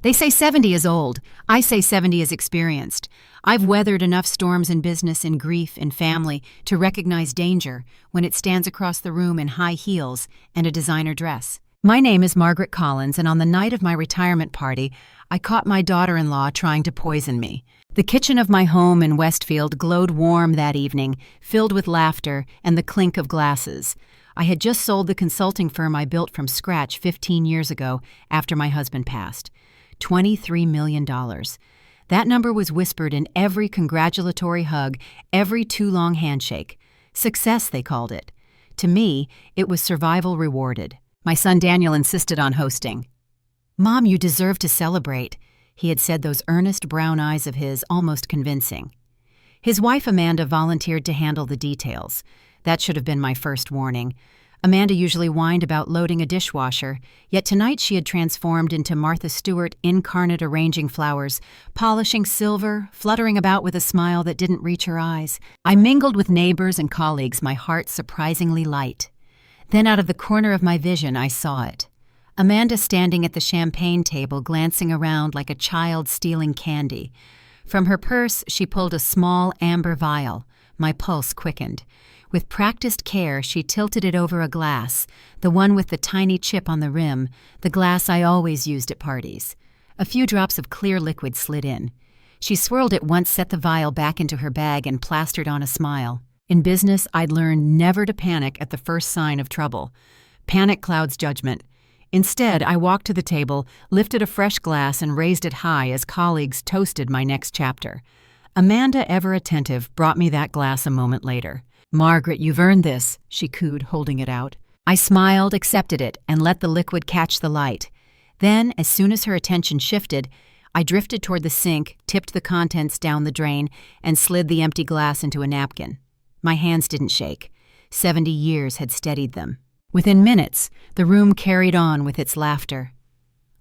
They say 70 is old. I say 70 is experienced. I've weathered enough storms in business, in grief, in family to recognize danger when it stands across the room in high heels and a designer dress. My name is Margaret Collins, and on the night of my retirement party, I caught my daughter-in-law trying to poison me. The kitchen of my home in Westfield glowed warm that evening, filled with laughter and the clink of glasses. I had just sold the consulting firm I built from scratch 15 years ago after my husband passed. $23 million. That number was whispered in every congratulatory hug, every too-long handshake. Success, they called it. To me, it was survival rewarded. My son Daniel insisted on hosting. "Mom, you deserve to celebrate," he had said, those earnest brown eyes of his almost convincing. His wife Amanda volunteered to handle the details. That should have been my first warning. Amanda usually whined about loading a dishwasher, yet tonight she had transformed into Martha Stewart incarnate, arranging flowers, polishing silver, fluttering about with a smile that didn't reach her eyes. I mingled with neighbors and colleagues, my heart surprisingly light. Then out of the corner of my vision, I saw it. Amanda standing at the champagne table, glancing around like a child stealing candy. From her purse, she pulled a small amber vial. My pulse quickened. With practiced care, she tilted it over a glass, the one with the tiny chip on the rim, the glass I always used at parties. A few drops of clear liquid slid in. She swirled it once, set the vial back into her bag, and plastered on a smile. In business, I'd learned never to panic at the first sign of trouble. Panic clouds judgment. Instead, I walked to the table, lifted a fresh glass, and raised it high as colleagues toasted my next chapter. Amanda, ever attentive, brought me that glass a moment later. "Margaret, you've earned this," she cooed, holding it out. I smiled, accepted it, and let the liquid catch the light. Then, as soon as her attention shifted, I drifted toward the sink, tipped the contents down the drain, and slid the empty glass into a napkin. My hands didn't shake. 70 years had steadied them. Within minutes, the room carried on with its laughter.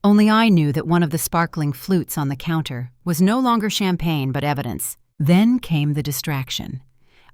Only I knew that one of the sparkling flutes on the counter was no longer champagne but evidence. Then came the distraction.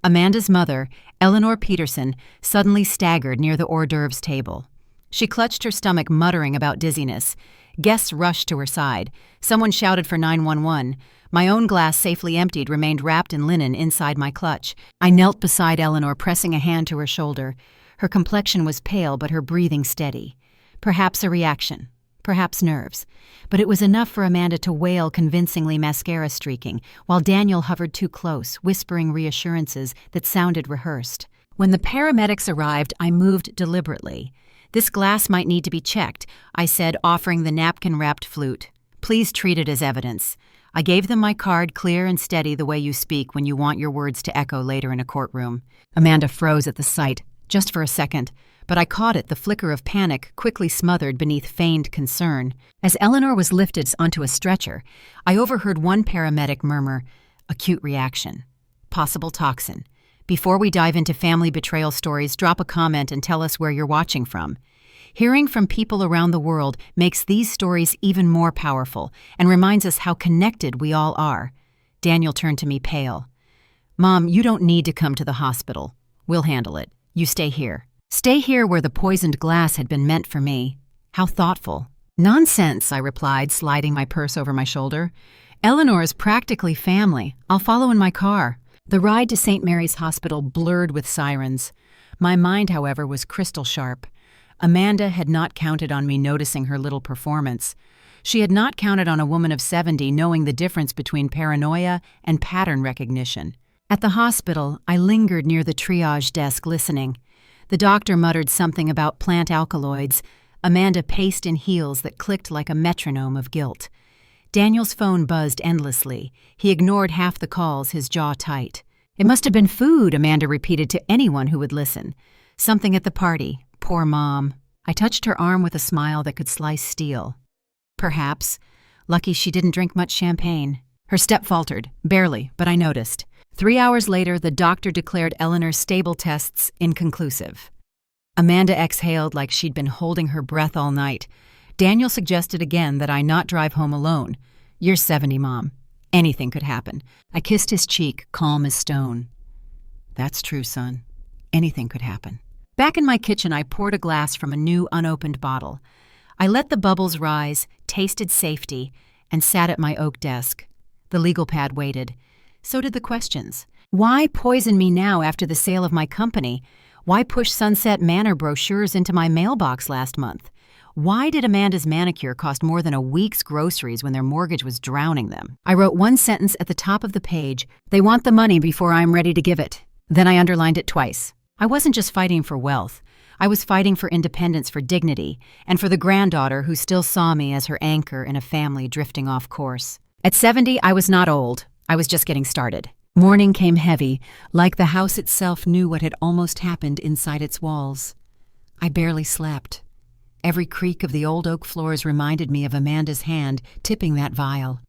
Amanda's mother, Eleanor Peterson, suddenly staggered near the hors d'oeuvres table. She clutched her stomach, muttering about dizziness. Guests rushed to her side. Someone shouted for 911. My own glass, safely emptied, remained wrapped in linen inside my clutch. I knelt beside Eleanor, pressing a hand to her shoulder. Her complexion was pale, but her breathing steady. Perhaps a reaction, perhaps nerves. But it was enough for Amanda to wail convincingly, mascara streaking, while Daniel hovered too close, whispering reassurances that sounded rehearsed. When the paramedics arrived, I moved deliberately. "This glass might need to be checked," I said, offering the napkin-wrapped flute. "Please treat it as evidence." I gave them my card, clear and steady, the way you speak when you want your words to echo later in a courtroom. Amanda froze at the sight, just for a second, but I caught it, the flicker of panic quickly smothered beneath feigned concern. As Eleanor was lifted onto a stretcher, I overheard one paramedic murmur, "Acute reaction. Possible toxin. Before we dive into family betrayal stories, drop a comment and tell us where you're watching from." Hearing from people around the world makes these stories even more powerful and reminds us how connected we all are. Daniel turned to me, pale. "Mom, you don't need to come to the hospital. We'll handle it. You stay here." Stay here where the poisoned glass had been meant for me. How thoughtful. "Nonsense," I replied, sliding my purse over my shoulder. "Eleanor is practically family. I'll follow in my car." The ride to St. Mary's Hospital blurred with sirens. My mind, however, was crystal sharp. Amanda had not counted on me noticing her little performance. She had not counted on a woman of 70 knowing the difference between paranoia and pattern recognition. At the hospital, I lingered near the triage desk listening. The doctor muttered something about plant alkaloids. Amanda paced in heels that clicked like a metronome of guilt. Daniel's phone buzzed endlessly. He ignored half the calls, his jaw tight. "It must have been food," Amanda repeated to anyone who would listen. "Something at the party. Poor Mom." I touched her arm with a smile that could slice steel. "Perhaps. Lucky she didn't drink much champagne." Her step faltered, barely, but I noticed. 3 hours later, the doctor declared Eleanor's stable tests inconclusive. Amanda exhaled like she'd been holding her breath all night. Daniel suggested again that I not drive home alone. "You're 70, Mom. Anything could happen." I kissed his cheek, calm as stone. "That's true, son. Anything could happen." Back in my kitchen, I poured a glass from a new, unopened bottle. I let the bubbles rise, tasted safety, and sat at my oak desk. The legal pad waited. So did the questions. Why poison me now after the sale of my company? Why push Sunset Manor brochures into my mailbox last month? Why did Amanda's manicure cost more than a week's groceries when their mortgage was drowning them? I wrote one sentence at the top of the page: they want the money before I'm ready to give it. Then I underlined it twice. I wasn't just fighting for wealth. I was fighting for independence, for dignity, and for the granddaughter who still saw me as her anchor in a family drifting off course. At 70, I was not old. I was just getting started. Morning came heavy, like the house itself knew what had almost happened inside its walls. I barely slept. Every creak of the old oak floors reminded me of Amanda's hand tipping that vial.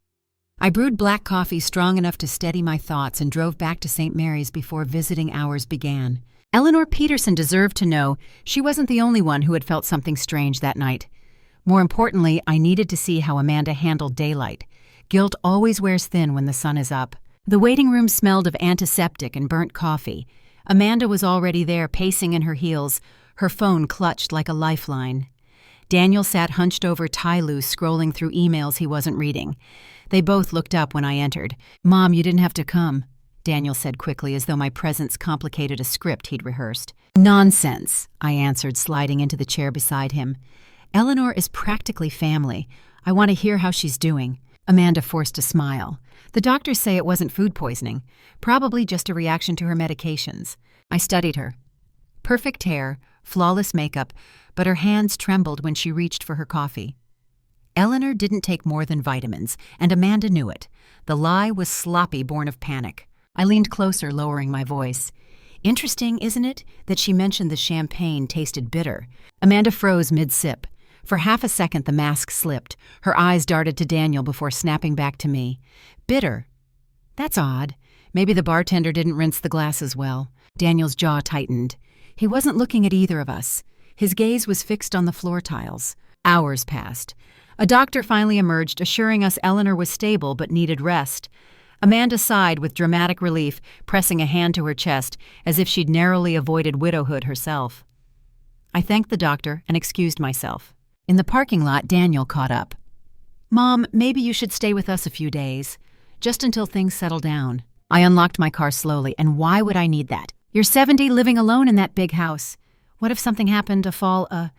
I brewed black coffee strong enough to steady my thoughts and drove back to St. Mary's before visiting hours began. Eleanor Peterson deserved to know she wasn't the only one who had felt something strange that night. More importantly, I needed to see how Amanda handled daylight. Guilt always wears thin when the sun is up. The waiting room smelled of antiseptic and burnt coffee. Amanda was already there, pacing in her heels, her phone clutched like a lifeline. Daniel sat hunched over Tyloo, scrolling through emails he wasn't reading. They both looked up when I entered. "Mom, you didn't have to come," Daniel said quickly, as though my presence complicated a script he'd rehearsed. "Nonsense," I answered, sliding into the chair beside him. "Eleanor is practically family. I want to hear how she's doing." Amanda forced a smile. "The doctors say it wasn't food poisoning, probably just a reaction to her medications." I studied her. Perfect hair, flawless makeup, but her hands trembled when she reached for her coffee. Eleanor didn't take more than vitamins, and Amanda knew it. The lie was sloppy, born of panic. I leaned closer, lowering my voice. "Interesting, isn't it, that she mentioned the champagne tasted bitter?" Amanda froze mid-sip. For half a second the mask slipped. Her eyes darted to Daniel before snapping back to me. "Bitter? That's odd. Maybe the bartender didn't rinse the glasses well." Daniel's jaw tightened. He wasn't looking at either of us. His gaze was fixed on the floor tiles. Hours passed. A doctor finally emerged, assuring us Eleanor was stable but needed rest. Amanda sighed with dramatic relief, pressing a hand to her chest, as if she'd narrowly avoided widowhood herself. I thanked the doctor and excused myself. In the parking lot, Daniel caught up. "Mom, maybe you should stay with us a few days, just until things settle down." I unlocked my car slowly, and why would I need that? You're 70, living alone in that big house. What if something happened to fall a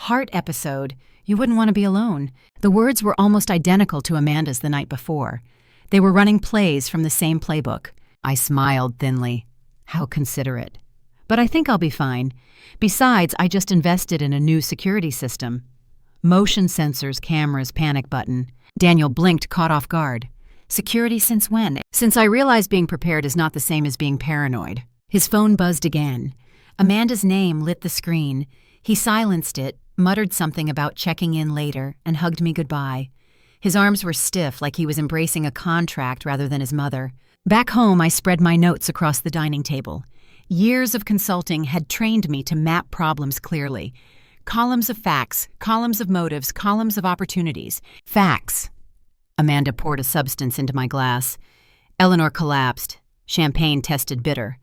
heart episode? You wouldn't want to be alone. The words were almost identical to Amanda's the night before. They were running plays from the same playbook. I smiled thinly. How considerate. But I think I'll be fine. Besides, I just invested in a new security system. Motion sensors, cameras, panic button. Daniel blinked, caught off guard. "Security since when?" "Since I realized being prepared is not the same as being paranoid." His phone buzzed again. Amanda's name lit the screen. He silenced it, muttered something about checking in later, and hugged me goodbye. His arms were stiff, like he was embracing a contract rather than his mother. Back home, I spread my notes across the dining table. Years of consulting had trained me to map problems clearly. Columns of facts, columns of motives, columns of opportunities. Facts. Amanda poured a substance into my glass. Eleanor collapsed. Champagne tested bitter.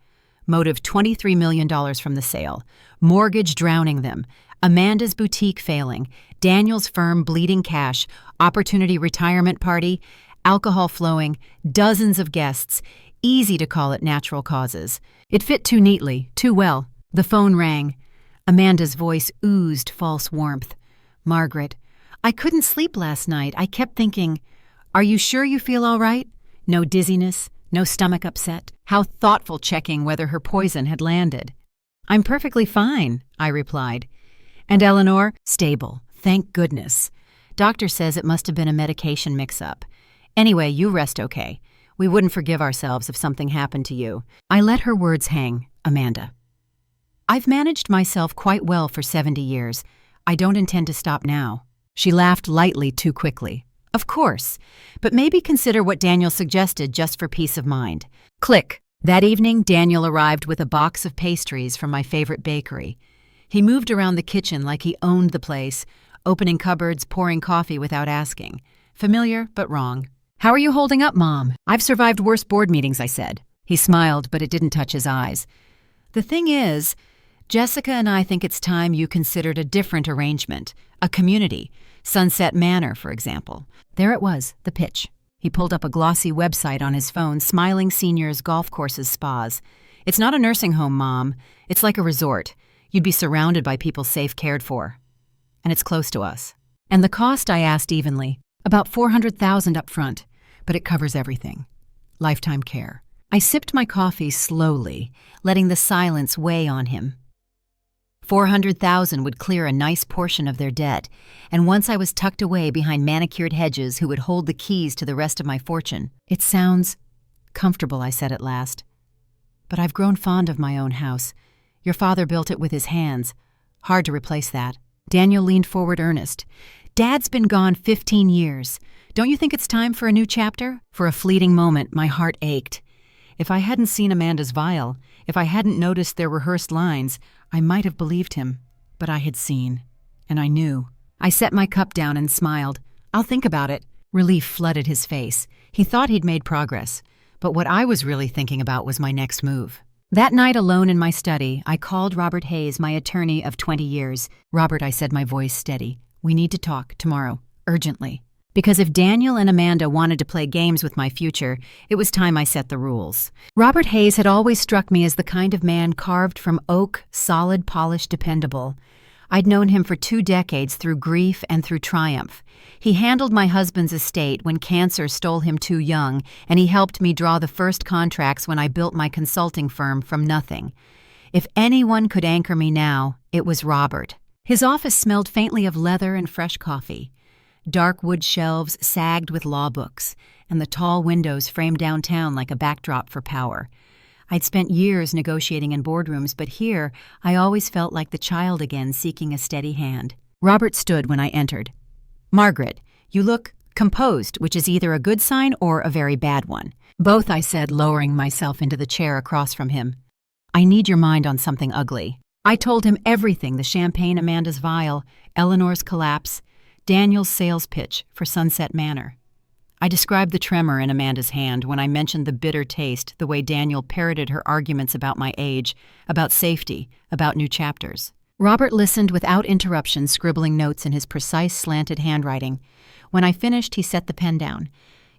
Motive $23 million from the sale. Mortgage drowning them. Amanda's boutique failing. Daniel's firm bleeding cash. Opportunity retirement party. Alcohol flowing. Dozens of guests. Easy to call it natural causes. It fit too neatly, too well. The phone rang. Amanda's voice oozed false warmth. "Margaret, I couldn't sleep last night. I kept thinking, are you sure you feel all right? No dizziness, no stomach upset?" How thoughtful, checking whether her poison had landed. "I'm perfectly fine," I replied. "And Eleanor?" "Stable, thank goodness. Doctor says it must have been a medication mix-up. Anyway, you rest okay. We wouldn't forgive ourselves if something happened to you." I let her words hang. "Amanda, I've managed myself quite well for 70 years. I don't intend to stop now." She laughed lightly too quickly. "Of course, but maybe consider what Daniel suggested just for peace of mind." Click. That evening, Daniel arrived with a box of pastries from my favorite bakery. He moved around the kitchen like he owned the place, opening cupboards, pouring coffee without asking. Familiar, but wrong. "How are you holding up, Mom?" "I've survived worse board meetings," I said. He smiled, but it didn't touch his eyes. "The thing is, Jessica and I think it's time you considered a different arrangement, a community. Sunset Manor, for example. There it was, the pitch. He pulled up a glossy website on his phone, Smiling Seniors Golf Courses Spas. It's not a nursing home, Mom. It's like a resort. You'd be surrounded by people safe cared for. And it's close to us. And the cost, I asked evenly. About $400,000 up front, but it covers everything. Lifetime care. I sipped my coffee slowly, letting the silence weigh on him. $400,000 would clear a nice portion of their debt, and once I was tucked away behind manicured hedges who would hold the keys to the rest of my fortune. It sounds comfortable, I said at last. But I've grown fond of my own house. Your father built it with his hands. Hard to replace that. Daniel leaned forward earnest. Dad's been gone 15 years. Don't you think it's time for a new chapter? For a fleeting moment, my heart ached. If I hadn't seen Amanda's vial, if I hadn't noticed their rehearsed lines, I might have believed him. But I had seen, and I knew. I set my cup down and smiled. I'll think about it. Relief flooded his face. He thought he'd made progress, but what I was really thinking about was my next move. That night alone in my study, I called Robert Hayes, my attorney of 20 years. Robert, I said, my voice steady. We need to talk tomorrow, urgently. Because if Daniel and Amanda wanted to play games with my future, it was time I set the rules. Robert Hayes had always struck me as the kind of man carved from oak, solid, polished, dependable. I'd known him for 2 decades through grief and through triumph. He handled my husband's estate when cancer stole him too young, and he helped me draw the first contracts when I built my consulting firm from nothing. If anyone could anchor me now, it was Robert. His office smelled faintly of leather and fresh coffee. Dark wood shelves sagged with law books, and the tall windows framed downtown like a backdrop for power. I'd spent years negotiating in boardrooms, but here I always felt like the child again seeking a steady hand. Robert stood when I entered. Margaret, you look composed, which is either a good sign or a very bad one. Both, I said, lowering myself into the chair across from him. I need your mind on something ugly. I told him everything, the champagne Amanda's vial, Eleanor's collapse, Daniel's sales pitch for Sunset Manor. I described the tremor in Amanda's hand when I mentioned the bitter taste, the way Daniel parroted her arguments about my age, about safety, about new chapters. Robert listened without interruption, scribbling notes in his precise, slanted handwriting. When I finished, he set the pen down.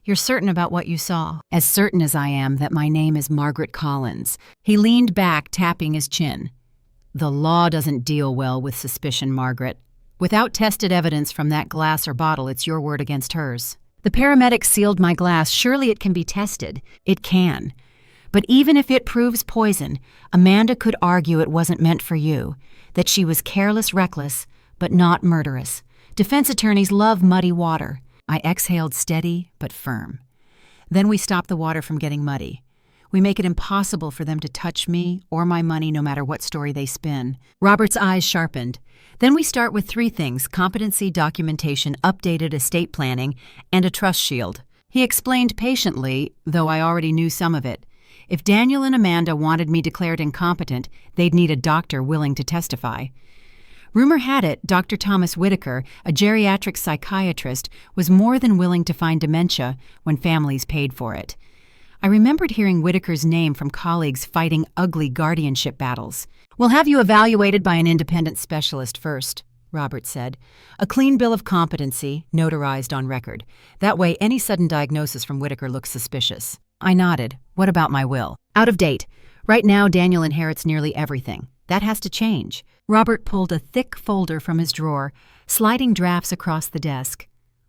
You're certain about what you saw? As certain as I am that my name is Margaret Collins. He leaned back, tapping his chin. The law doesn't deal well with suspicion, Margaret. Without tested evidence from that glass or bottle, it's your word against hers. The paramedic sealed my glass. Surely it can be tested. It can. But even if it proves poison, Amanda could argue it wasn't meant for you, that she was careless, reckless, but not murderous. Defense attorneys love muddy water. I exhaled steady but firm. Then we stop the water from getting muddy. We make it impossible for them to touch me or my money no matter what story they spin. Robert's eyes sharpened. Then we start with 3 things: competency, documentation, updated estate planning, and a trust shield. He explained patiently, though I already knew some of it. If Daniel and Amanda wanted me declared incompetent, they'd need a doctor willing to testify. Rumor had it Dr. Thomas Whitaker, a geriatric psychiatrist, was more than willing to find dementia when families paid for it. I remembered hearing Whitaker's name from colleagues fighting ugly guardianship battles. We'll have you evaluated by an independent specialist first, Robert said. A clean bill of competency, notarized on record. That way any sudden diagnosis from Whitaker looks suspicious. I nodded. What about my will? Out of date. Right now, Daniel inherits nearly everything. That has to change. Robert pulled a thick folder from his drawer, sliding drafts across the desk.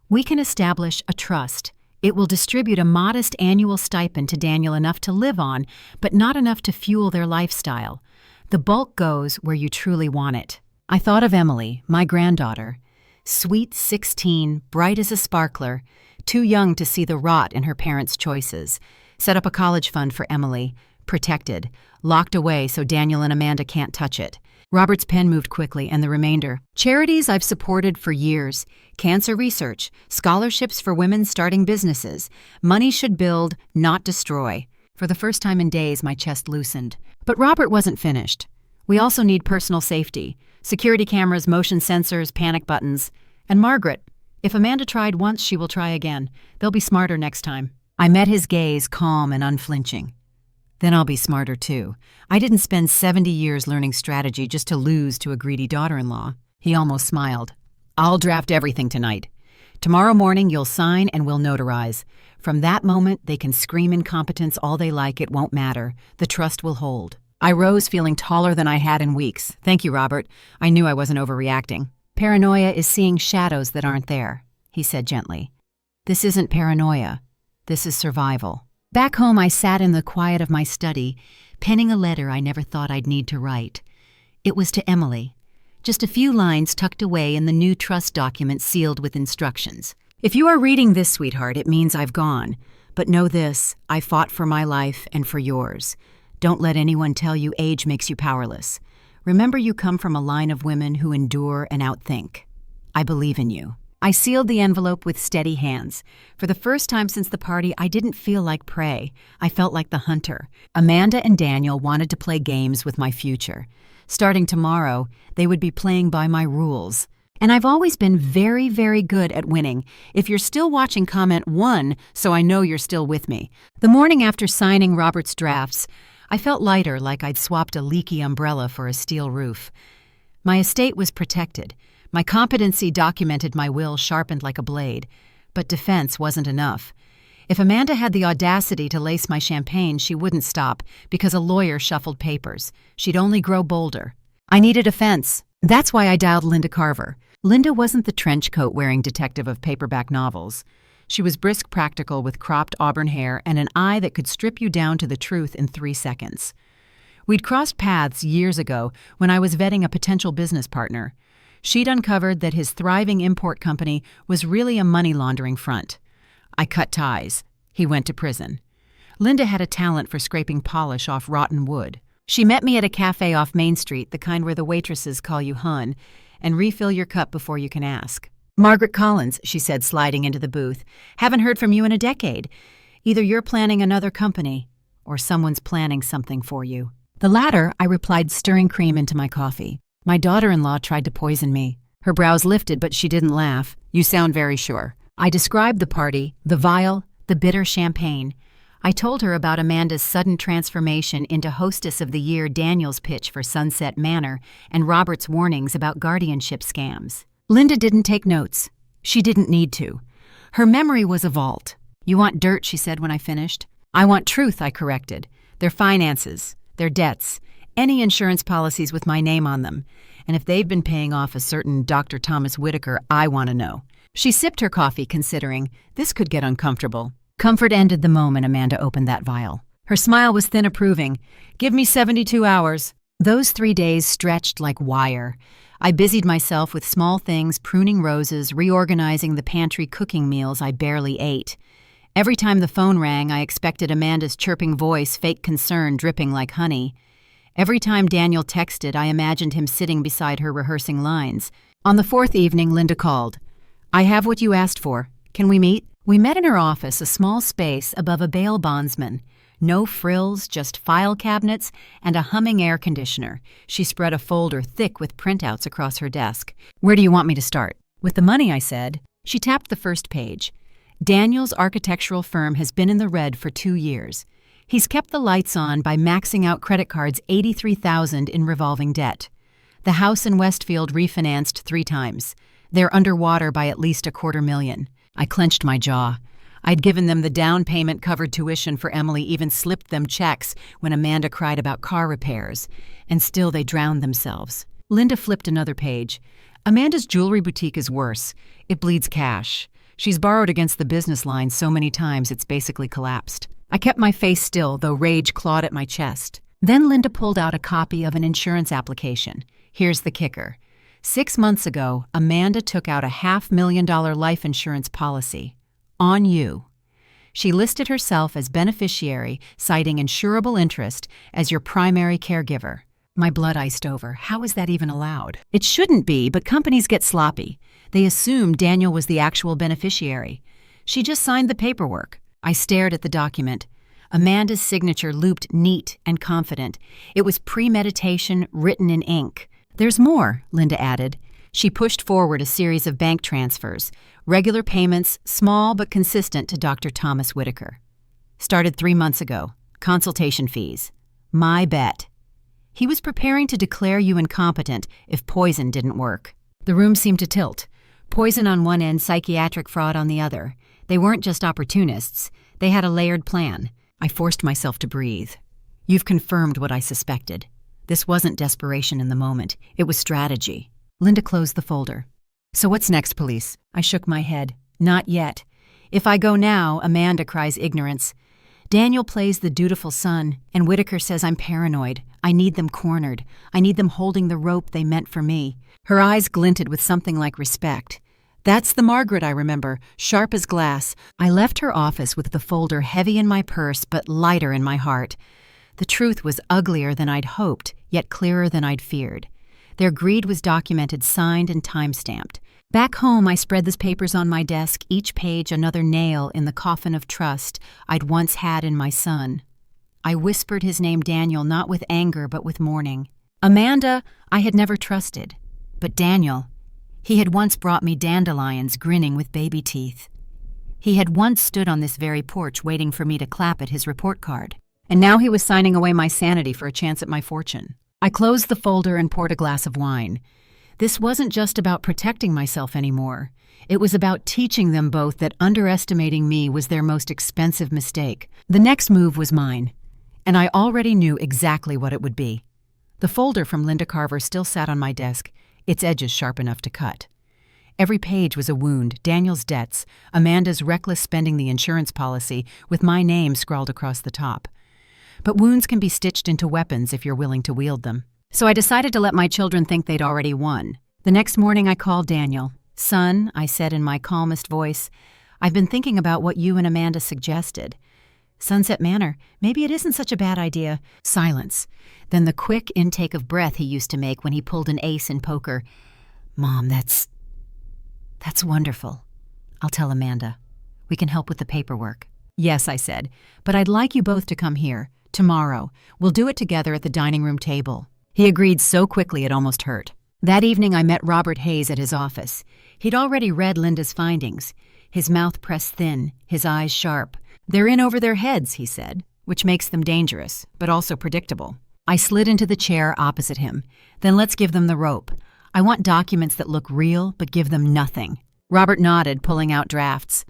We can establish a trust. It will distribute a modest annual stipend to Daniel, enough to live on, but not enough to fuel their lifestyle. The bulk goes where you truly want it. I thought of Emily, my granddaughter. Sweet 16, bright as a sparkler, too young to see the rot in her parents' choices. Set up a college fund for Emily, protected, locked away so Daniel and Amanda can't touch it. Robert's pen moved quickly, and the remainder. Charities I've supported for years. Cancer research, scholarships for women starting businesses. Money should build, not destroy. For the first time in days, my chest loosened. But Robert wasn't finished. We also need personal safety. Security cameras, motion sensors, panic buttons. And Margaret, if Amanda tried once, she will try again. They'll be smarter next time. I met his gaze, calm and unflinching. Then I'll be smarter too. I didn't spend 70 years learning strategy just to lose to a greedy daughter-in-law. He almost smiled. I'll draft everything tonight. Tomorrow morning you'll sign and we'll notarize. From that moment, they can scream incompetence all they like, it won't matter. The trust will hold. I rose feeling taller than I had in weeks. Thank you, Robert. I knew I wasn't overreacting. Paranoia is seeing shadows that aren't there, he said gently. This isn't paranoia. This is survival. Back home, I sat in the quiet of my study, penning a letter I never thought I'd need to write. It was to Emily. Just a few lines tucked away in the new trust document sealed with instructions. If you are reading this, sweetheart, it means I've gone. But know this, I fought for my life and for yours. Don't let anyone tell you age makes you powerless. Remember, you come from a line of women who endure and outthink. I believe in you. I sealed the envelope with steady hands. For the first time since the party, I didn't feel like prey. I felt like the hunter. Amanda and Daniel wanted to play games with my future. Starting tomorrow, they would be playing by my rules. And I've always been very, very good at winning. If you're still watching, comment 1 so I know you're still with me. The morning after signing Robert's drafts, I felt lighter, like I'd swapped a leaky umbrella for a steel roof. My estate was protected. My competency documented, my will sharpened like a blade. But defense wasn't enough. If Amanda had the audacity to lace my champagne, she wouldn't stop, because a lawyer shuffled papers. She'd only grow bolder. I needed a fence. That's why I dialed Linda Carver. Linda wasn't the trench coat-wearing detective of paperback novels. She was brisk, practical, with cropped auburn hair and an eye that could strip you down to the truth in 3 seconds. We'd crossed paths years ago when I was vetting a potential business partner. She'd uncovered that his thriving import company was really a money laundering front. I cut ties. He went to prison. Linda had a talent for scraping polish off rotten wood. She met me at a cafe off Main Street, the kind where the waitresses call you hun, and refill your cup before you can ask. Margaret Collins, she said, sliding into the booth. Haven't heard from you in a decade. Either you're planning another company, or someone's planning something for you. The latter, I replied, stirring cream into my coffee. My daughter-in-law tried to poison me. Her brows lifted, but she didn't laugh. You sound very sure. I described the party, the vial, the bitter champagne. I told her about Amanda's sudden transformation into hostess of the year, Daniel's pitch for Sunset Manor, and Robert's warnings about guardianship scams. Linda didn't take notes. She didn't need to. Her memory was a vault. You want dirt, she said when I finished. I want truth, I corrected. Their finances, their debts, any insurance policies with my name on them. And if they've been paying off a certain Dr. Thomas Whitaker, I want to know. She sipped her coffee, considering this could get uncomfortable. Comfort ended the moment Amanda opened that vial. Her smile was thin, approving. Give me 72 hours. Those 3 days stretched like wire. I busied myself with small things, pruning roses, reorganizing the pantry, cooking meals I barely ate. Every time the phone rang, I expected Amanda's chirping voice, fake concern dripping like honey. Every time Daniel texted, I imagined him sitting beside her rehearsing lines. On the 4th evening, Linda called. I have what you asked for. Can we meet? We met in her office, a small space above a bail bondsman. No frills, just file cabinets and a humming air conditioner. She spread a folder thick with printouts across her desk. Where do you want me to start? With the money, I said. She tapped the first page. Daniel's architectural firm has been in the red for 2 years. He's kept the lights on by maxing out credit cards $83,000 in revolving debt. The house in Westfield refinanced 3 times. They're underwater by at least $250,000. I clenched my jaw. I'd given them the down payment covered tuition for Emily, even slipped them checks when Amanda cried about car repairs. And still they drowned themselves. Linda flipped another page. Amanda's jewelry boutique is worse. It bleeds cash. She's borrowed against the business line so many times it's basically collapsed. I kept my face still, though rage clawed at my chest. Then Linda pulled out a copy of an insurance application. Here's the kicker. 6 months ago, Amanda took out a $500,000 life insurance policy. On you. She listed herself as beneficiary, citing insurable interest as your primary caregiver. My blood iced over. How is that even allowed? It shouldn't be, but companies get sloppy. They assumed Daniel was the actual beneficiary. She just signed the paperwork. I stared at the document. Amanda's signature looped neat and confident. It was premeditation written in ink. There's more, Linda added. She pushed forward a series of bank transfers, regular payments, small but consistent, to Dr. Thomas Whitaker. Started 3 months ago. Consultation fees. My bet. He was preparing to declare you incompetent if poison didn't work. The room seemed to tilt. Poison on one end, psychiatric fraud on the other. They weren't just opportunists. They had a layered plan. I forced myself to breathe. You've confirmed what I suspected. This wasn't desperation in the moment. It was strategy. Linda closed the folder. So what's next, police? I shook my head. Not yet. If I go now, Amanda cries ignorance. Daniel plays the dutiful son, and Whitaker says I'm paranoid. I need them cornered. I need them holding the rope they meant for me. Her eyes glinted with something like respect. That's the Margaret I remember, sharp as glass. I left her office with the folder heavy in my purse but lighter in my heart. The truth was uglier than I'd hoped, yet clearer than I'd feared. Their greed was documented, signed, and time-stamped. Back home, I spread the papers on my desk, each page another nail in the coffin of trust I'd once had in my son. I whispered his name Daniel not with anger but with mourning. Amanda, I had never trusted. But Daniel, he had once brought me dandelions grinning with baby teeth. He had once stood on this very porch waiting for me to clap at his report card. And now he was signing away my sanity for a chance at my fortune. I closed the folder and poured a glass of wine. This wasn't just about protecting myself anymore. It was about teaching them both that underestimating me was their most expensive mistake. The next move was mine, and I already knew exactly what it would be. The folder from Linda Carver still sat on my desk, its edges sharp enough to cut. Every page was a wound, Daniel's debts, Amanda's reckless spending the insurance policy, with my name scrawled across the top. But wounds can be stitched into weapons if you're willing to wield them. So I decided to let my children think they'd already won. The next morning I called Daniel. Son, I said in my calmest voice, I've been thinking about what you and Amanda suggested. Sunset Manor, maybe it isn't such a bad idea. Silence. Then the quick intake of breath he used to make when he pulled an ace in poker. Mom, that's wonderful. I'll tell Amanda. We can help with the paperwork. Yes, I said, but I'd like you both to come here. Tomorrow. We'll do it together at the dining room table. He agreed so quickly it almost hurt. That evening I met Robert Hayes at his office. He'd already read Linda's findings. His mouth pressed thin, his eyes sharp. They're in over their heads, he said, which makes them dangerous, but also predictable. I slid into the chair opposite him. Then let's give them the rope. I want documents that look real, but give them nothing. Robert nodded, pulling out drafts.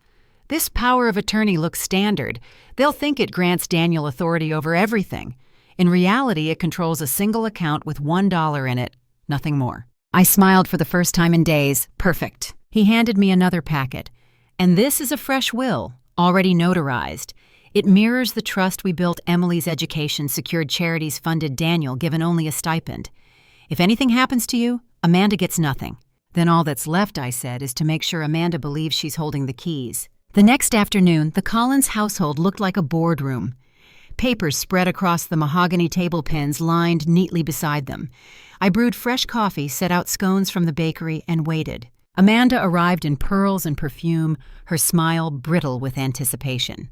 This power of attorney looks standard. They'll think it grants Daniel authority over everything. In reality, it controls a single account with $1 in it, nothing more. I smiled for the first time in days. Perfect. He handed me another packet. And this is a fresh will, already notarized. It mirrors the trust we built Emily's education secured charities funded Daniel given only a stipend. If anything happens to you, Amanda gets nothing. Then all that's left, I said, is to make sure Amanda believes she's holding the keys. The next afternoon, the Collins household looked like a boardroom. Papers spread across the mahogany table pins lined neatly beside them. I brewed fresh coffee, set out scones from the bakery, and waited. Amanda arrived in pearls and perfume, her smile brittle with anticipation.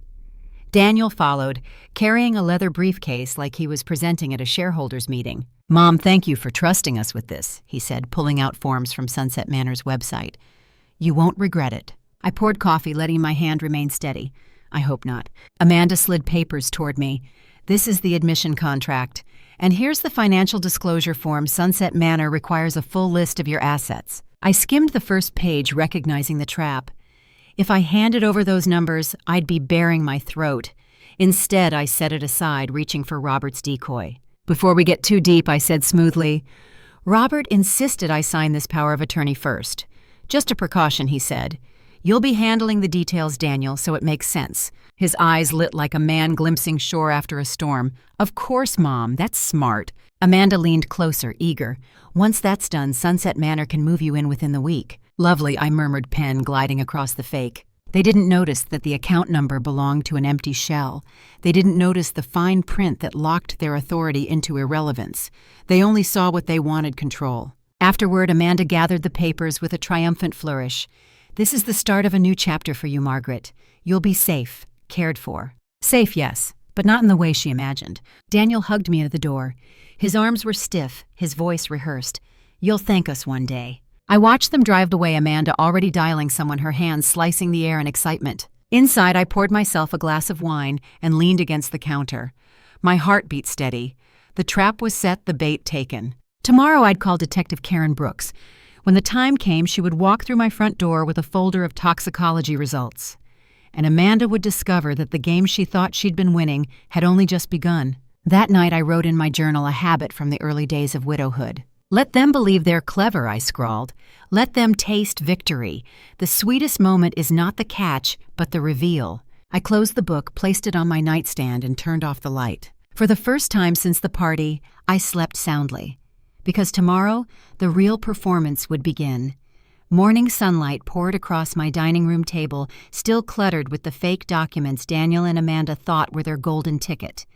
Daniel followed, carrying a leather briefcase like he was presenting at a shareholders' meeting. Mom, thank you for trusting us with this, he said, pulling out forms from Sunset Manor's website. You won't regret it. I poured coffee, letting my hand remain steady. I hope not. Amanda slid papers toward me. This is the admission contract. And here's the financial disclosure form. Sunset Manor requires a full list of your assets. I skimmed the first page, recognizing the trap. If I handed over those numbers, I'd be baring my throat. Instead, I set it aside, reaching for Robert's decoy. Before we get too deep, I said smoothly, Robert insisted I sign this power of attorney first. Just a precaution, he said. You'll be handling the details, Daniel, so it makes sense. His eyes lit like a man glimpsing shore after a storm. Of course, Mom, that's smart. Amanda leaned closer, eager. Once that's done, Sunset Manor can move you in within the week. Lovely, I murmured, pen gliding across the fake. They didn't notice that the account number belonged to an empty shell. They didn't notice the fine print that locked their authority into irrelevance. They only saw what they wanted control. Afterward, Amanda gathered the papers with a triumphant flourish. This is the start of a new chapter for you, Margaret. You'll be safe, cared for. Safe, yes, but not in the way she imagined. Daniel hugged me at the door. His arms were stiff, his voice rehearsed. You'll thank us one day. I watched them drive away, Amanda already dialing someone, her hands slicing the air in excitement. Inside, I poured myself a glass of wine and leaned against the counter. My heart beat steady. The trap was set, the bait taken. Tomorrow I'd call Detective Karen Brooks. When the time came, she would walk through my front door with a folder of toxicology results. And Amanda would discover that the game she thought she'd been winning had only just begun. That night I wrote in my journal a habit from the early days of widowhood. Let them believe they're clever, I scrawled. Let them taste victory. The sweetest moment is not the catch, but the reveal. I closed the book, placed it on my nightstand, and turned off the light. For the first time since the party, I slept soundly. Because tomorrow, the real performance would begin. Morning sunlight poured across my dining room table, still cluttered with the fake documents Daniel and Amanda thought were their golden ticket.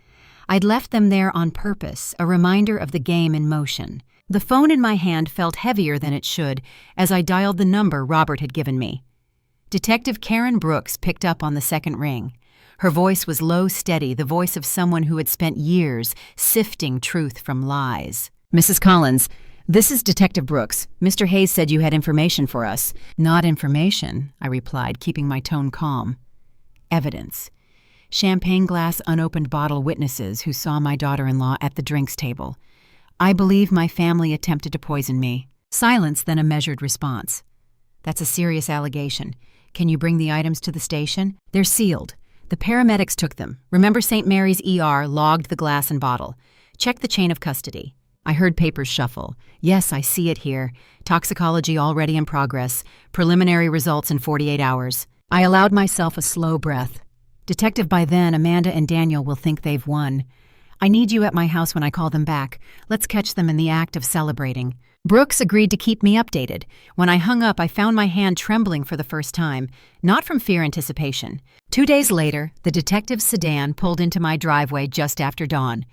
I'd left them there on purpose, a reminder of the game in motion. The phone in my hand felt heavier than it should as I dialed the number Robert had given me. Detective Karen Brooks picked up on the second ring. Her voice was low, steady, the voice of someone who had spent years sifting truth from lies. Mrs. Collins, this is Detective Brooks. Mr. Hayes said you had information for us. Not information, I replied, keeping my tone calm. Evidence. Champagne glass unopened bottle witnesses who saw my daughter-in-law at the drinks table. I believe my family attempted to poison me. Silence, then a measured response. That's a serious allegation. Can you bring the items to the station? They're sealed. The paramedics took them. Remember St. Mary's ER logged the glass and bottle. Check the chain of custody. I heard papers shuffle. Yes, I see it here. Toxicology already in progress. Preliminary results in 48 hours. I allowed myself a slow breath. Detective, by then, Amanda and Daniel will think they've won. I need you at my house when I call them back. Let's catch them in the act of celebrating. Brooks agreed to keep me updated. When I hung up, I found my hand trembling for the first time, not from fear anticipation. 2 days later, the detective's sedan pulled into my driveway just after dawn.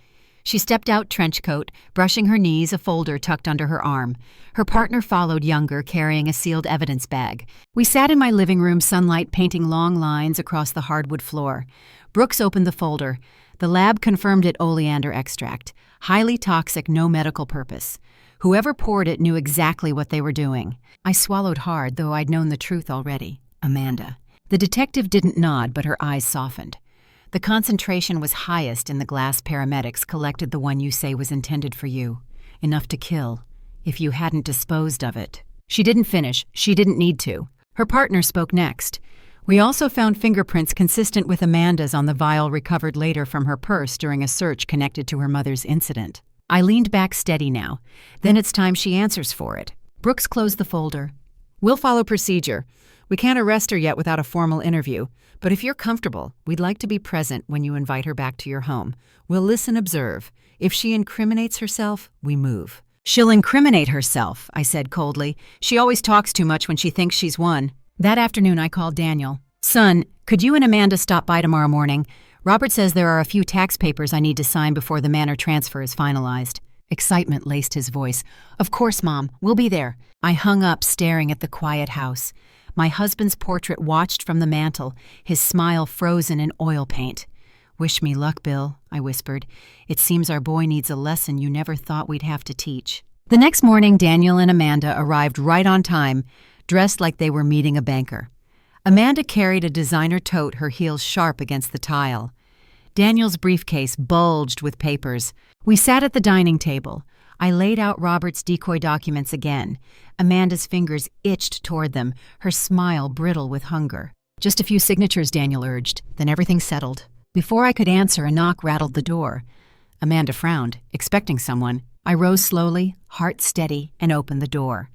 She stepped out trench coat, brushing her knees, a folder tucked under her arm. Her partner followed, younger, carrying a sealed evidence bag. We sat in my living room, sunlight painting long lines across the hardwood floor. Brooks opened the folder. The lab confirmed it oleander extract. Highly toxic, no medical purpose. Whoever poured it knew exactly what they were doing. I swallowed hard, though I'd known the truth already. Amanda. The detective didn't nod, but her eyes softened. The concentration was highest in the glass paramedics collected, the one you say was intended for you. Enough to kill, if you hadn't disposed of it. She didn't finish. She didn't need to. Her partner spoke next. We also found fingerprints consistent with Amanda's on the vial recovered later from her purse during a search connected to her mother's incident. I leaned back steady now. Then it's time she answers for it. Brooks closed the folder. We'll follow procedure. We can't arrest her yet without a formal interview, but if you're comfortable, we'd like to be present when you invite her back to your home. We'll listen, observe. If she incriminates herself, we move. She'll incriminate herself, I said coldly. She always talks too much when she thinks she's won. That afternoon, I called Daniel. Son, could you and Amanda stop by tomorrow morning? Robert says there are a few tax papers I need to sign before the manor transfer is finalized. Excitement laced his voice. Of course, Mom. We'll be there. I hung up, staring at the quiet house. My husband's portrait watched from the mantel, his smile frozen in oil paint. Wish me luck, Bill, I whispered. It seems our boy needs a lesson you never thought we'd have to teach. The next morning, Daniel and Amanda arrived right on time, dressed like they were meeting a banker. Amanda carried a designer tote, her heels sharp against the tile. Daniel's briefcase bulged with papers. We sat at the dining table. I laid out Robert's decoy documents again. Amanda's fingers itched toward them, her smile brittle with hunger. Just a few signatures, Daniel urged. Then everything settled. Before I could answer, a knock rattled the door. Amanda frowned, expecting someone. I rose slowly, heart steady, and opened the door.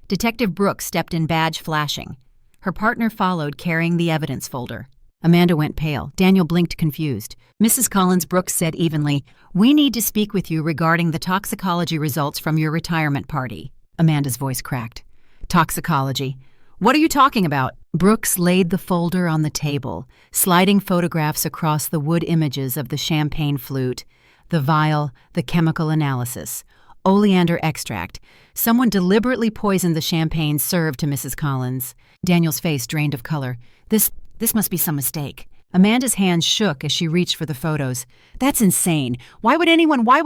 Detective Brooks stepped in, badge flashing. Her partner followed, carrying the evidence folder. Amanda went pale. Daniel blinked, confused. Mrs. Collins, Brooks said evenly, "We need to speak with you regarding the toxicology results from your retirement party." Amanda's voice cracked. Toxicology? What are you talking about? Brooks laid the folder on the table, sliding photographs across the wood images of the champagne flute, the vial, the chemical analysis. Oleander extract. Someone deliberately poisoned the champagne served to Mrs. Collins. Daniel's face drained of color. This must be some mistake. Amanda's hands shook as she reached for the photos. That's insane. Why would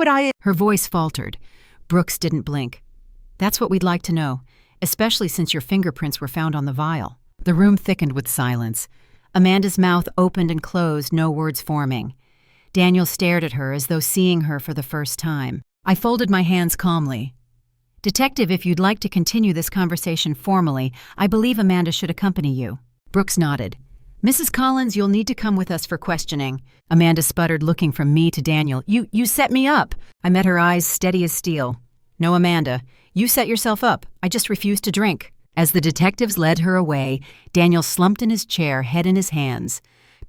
I? Her voice faltered. Brooks didn't blink. That's what we'd like to know, especially since your fingerprints were found on the vial. The room thickened with silence. Amanda's mouth opened and closed, no words forming. Daniel stared at her as though seeing her for the first time. I folded my hands calmly. "Detective, if you'd like to continue this conversation formally, I believe Amanda should accompany you." Brooks nodded. "Mrs. Collins, you'll need to come with us for questioning." Amanda sputtered, looking from me to Daniel. You set me up." I met her eyes steady as steel. "No, Amanda, you set yourself up. I just refused to drink." As the detectives led her away, Daniel slumped in his chair, head in his hands.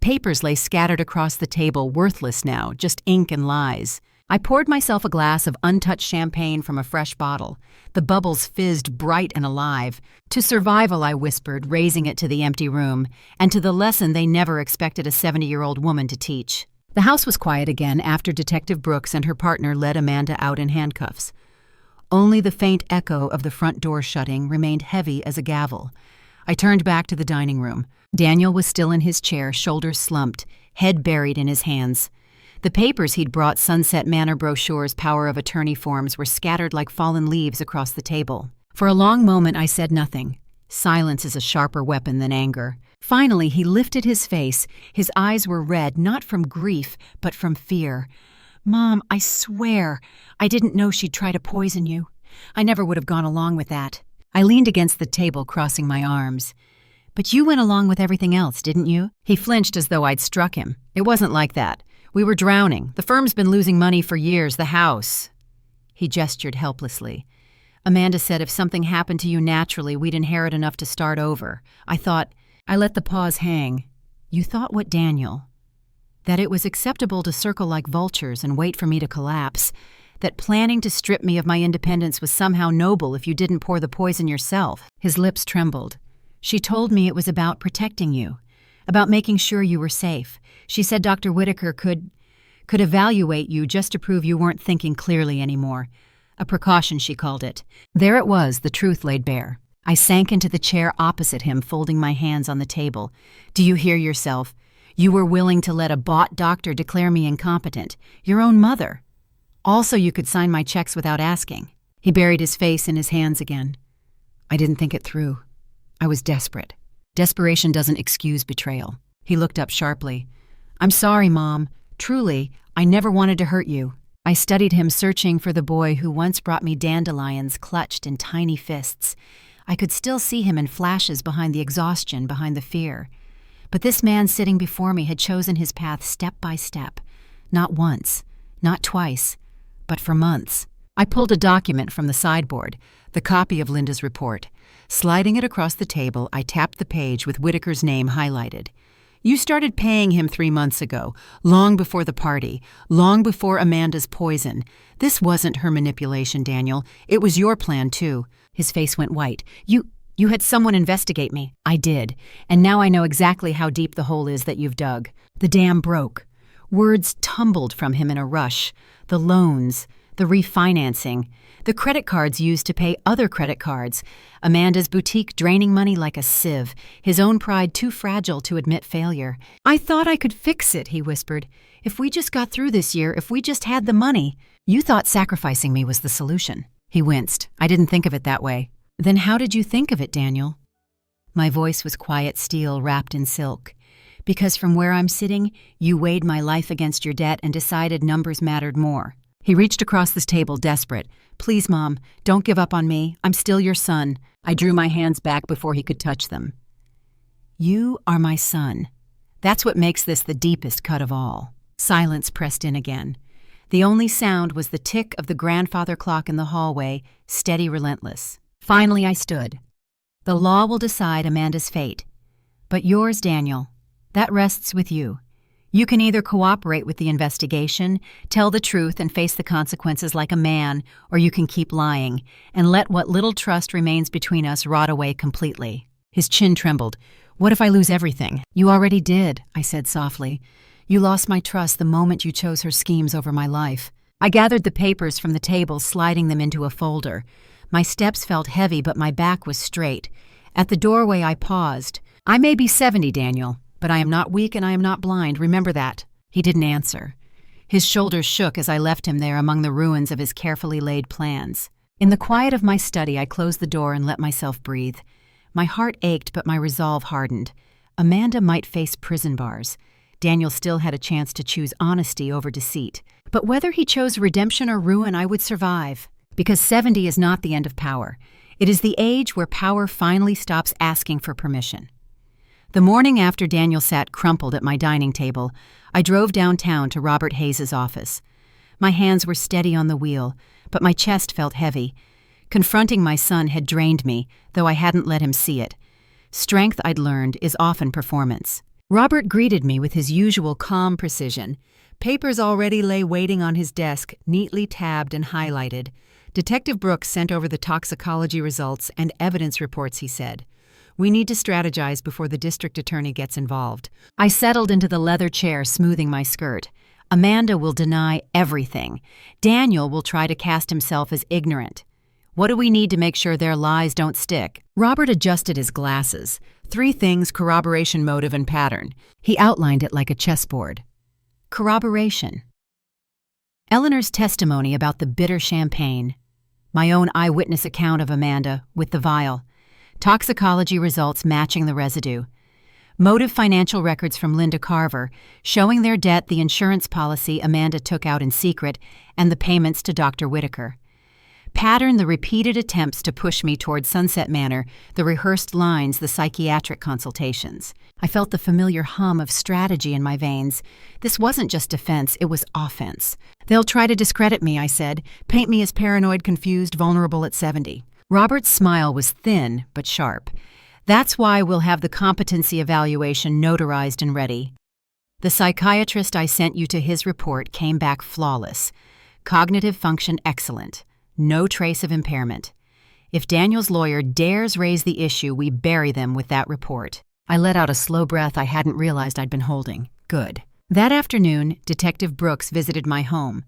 Papers lay scattered across the table, worthless now, just ink and lies. I poured myself a glass of untouched champagne from a fresh bottle. The bubbles fizzed bright and alive. "To survival," I whispered, raising it to the empty room, and to the lesson they never expected a 70-year-old woman to teach. The house was quiet again after Detective Brooks and her partner led Amanda out in handcuffs. Only the faint echo of the front door shutting remained heavy as a gavel. I turned back to the dining room. Daniel was still in his chair, shoulders slumped, head buried in his hands. The papers he'd brought, Sunset Manor brochures, power of attorney forms, were scattered like fallen leaves across the table. For a long moment I said nothing. Silence is a sharper weapon than anger. Finally he lifted his face. His eyes were red, not from grief, but from fear. "Mom, I swear, I didn't know she'd try to poison you. I never would have gone along with that." I leaned against the table, crossing my arms. "But you went along with everything else, didn't you?" He flinched as though I'd struck him. "It wasn't like that. We were drowning. The firm's been losing money for years, the house." He gestured helplessly. "Amanda said if something happened to you naturally, we'd inherit enough to start over. I let the pause hang. You thought what, Daniel? That it was acceptable to circle like vultures and wait for me to collapse. That planning to strip me of my independence was somehow noble if you didn't pour the poison yourself." His lips trembled. "She told me it was about protecting you, about making sure you were safe. She said Dr. Whitaker could evaluate you just to prove you weren't thinking clearly anymore. A precaution, she called it." There it was, the truth laid bare. I sank into the chair opposite him, folding my hands on the table. "Do you hear yourself? You were willing to let a bought doctor declare me incompetent. Your own mother. Also, you could sign my checks without asking." He buried his face in his hands again. "I didn't think it through. I was desperate. Desperation doesn't excuse betrayal." He looked up sharply. "I'm sorry, Mom. Truly, I never wanted to hurt you." I studied him, searching for the boy who once brought me dandelions clutched in tiny fists. I could still see him in flashes behind the exhaustion, behind the fear. But this man sitting before me had chosen his path step by step. Not once, not twice, but for months. I pulled a document from the sideboard, the copy of Linda's report. Sliding it across the table, I tapped the page with Whitaker's name highlighted. "You started paying him 3 months ago, long before the party, long before Amanda's poison. This wasn't her manipulation, Daniel. It was your plan, too." His face went white. You had someone investigate me." "I did, and now I know exactly how deep the hole is that you've dug." The dam broke. Words tumbled from him in a rush. The loans, the refinancing, the credit cards used to pay other credit cards, Amanda's boutique draining money like a sieve, his own pride too fragile to admit failure. "I thought I could fix it," he whispered. "If we just got through this year, if we just had the money." "You thought sacrificing me was the solution." He winced. "I didn't think of it that way." "Then how did you think of it, Daniel?" My voice was quiet steel wrapped in silk. "Because from where I'm sitting, you weighed my life against your debt and decided numbers mattered more." He reached across this table, desperate. "Please, Mom, don't give up on me. I'm still your son." I drew my hands back before he could touch them. "You are my son. That's what makes this the deepest cut of all." Silence pressed in again. The only sound was the tick of the grandfather clock in the hallway, steady, relentless. Finally I stood. "The law will decide Amanda's fate. But yours, Daniel, that rests with you. You can either cooperate with the investigation, tell the truth and face the consequences like a man, or you can keep lying and let what little trust remains between us rot away completely." His chin trembled. "What if I lose everything?" "You already did," I said softly. "You lost my trust the moment you chose her schemes over my life." I gathered the papers from the table, sliding them into a folder. My steps felt heavy, but my back was straight. At the doorway I paused. "I may be 70, Daniel, but I am not weak and I am not blind. Remember that." He didn't answer. His shoulders shook as I left him there among the ruins of his carefully laid plans. In the quiet of my study, I closed the door and let myself breathe. My heart ached, but my resolve hardened. Amanda might face prison bars. Daniel still had a chance to choose honesty over deceit. But whether he chose redemption or ruin, I would survive. Because 70 is not the end of power. It is the age where power finally stops asking for permission. The morning after Daniel sat crumpled at my dining table, I drove downtown to Robert Hayes' office. My hands were steady on the wheel, but my chest felt heavy. Confronting my son had drained me, though I hadn't let him see it. Strength, I'd learned, is often performance. Robert greeted me with his usual calm precision. Papers already lay waiting on his desk, neatly tabbed and highlighted. Detective Brooks sent over the toxicology results and evidence reports, he said. We need to strategize before the district attorney gets involved. I settled into the leather chair, smoothing my skirt. Amanda will deny everything. Daniel will try to cast himself as ignorant. What do we need to make sure their lies don't stick? Robert adjusted his glasses. 3 things: corroboration, motive, and pattern. He outlined it like a chessboard. Corroboration. Eleanor's testimony about the bitter champagne. My own eyewitness account of Amanda with the vial. Toxicology results matching the residue. Motive: financial records from Linda Carver, showing their debt, the insurance policy Amanda took out in secret, and the payments to Dr. Whitaker. Pattern: the repeated attempts to push me toward Sunset Manor, the rehearsed lines, the psychiatric consultations. I felt the familiar hum of strategy in my veins. This wasn't just defense, it was offense. They'll try to discredit me, I said, paint me as paranoid, confused, vulnerable at 70. Robert's smile was thin but sharp. That's why we'll have the competency evaluation notarized and ready. The psychiatrist I sent you to his report came back flawless. Cognitive function excellent. No trace of impairment. If Daniel's lawyer dares raise the issue, we bury them with that report. I let out a slow breath I hadn't realized I'd been holding. Good. That afternoon, Detective Brooks visited my home.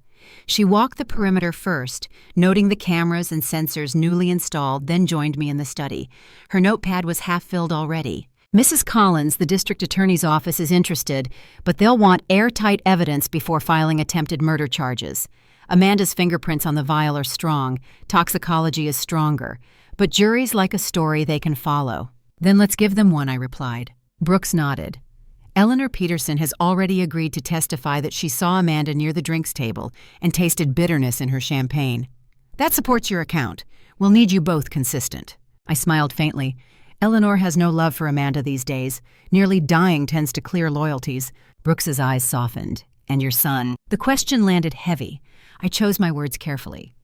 She walked the perimeter first, noting the cameras and sensors newly installed, then joined me in the study. Her notepad was half filled already. Mrs. Collins, the district attorney's office, is interested, but they'll want airtight evidence before filing attempted murder charges. Amanda's fingerprints on the vial are strong. Toxicology is stronger. But juries like a story they can follow. Then let's give them one, I replied. Brooks nodded. Eleanor Peterson has already agreed to testify that she saw Amanda near the drinks table and tasted bitterness in her champagne. That supports your account. We'll need you both consistent. I smiled faintly. Eleanor has no love for Amanda these days. Nearly dying tends to clear loyalties. Brooks's eyes softened. And your son? The question landed heavy. I chose my words carefully.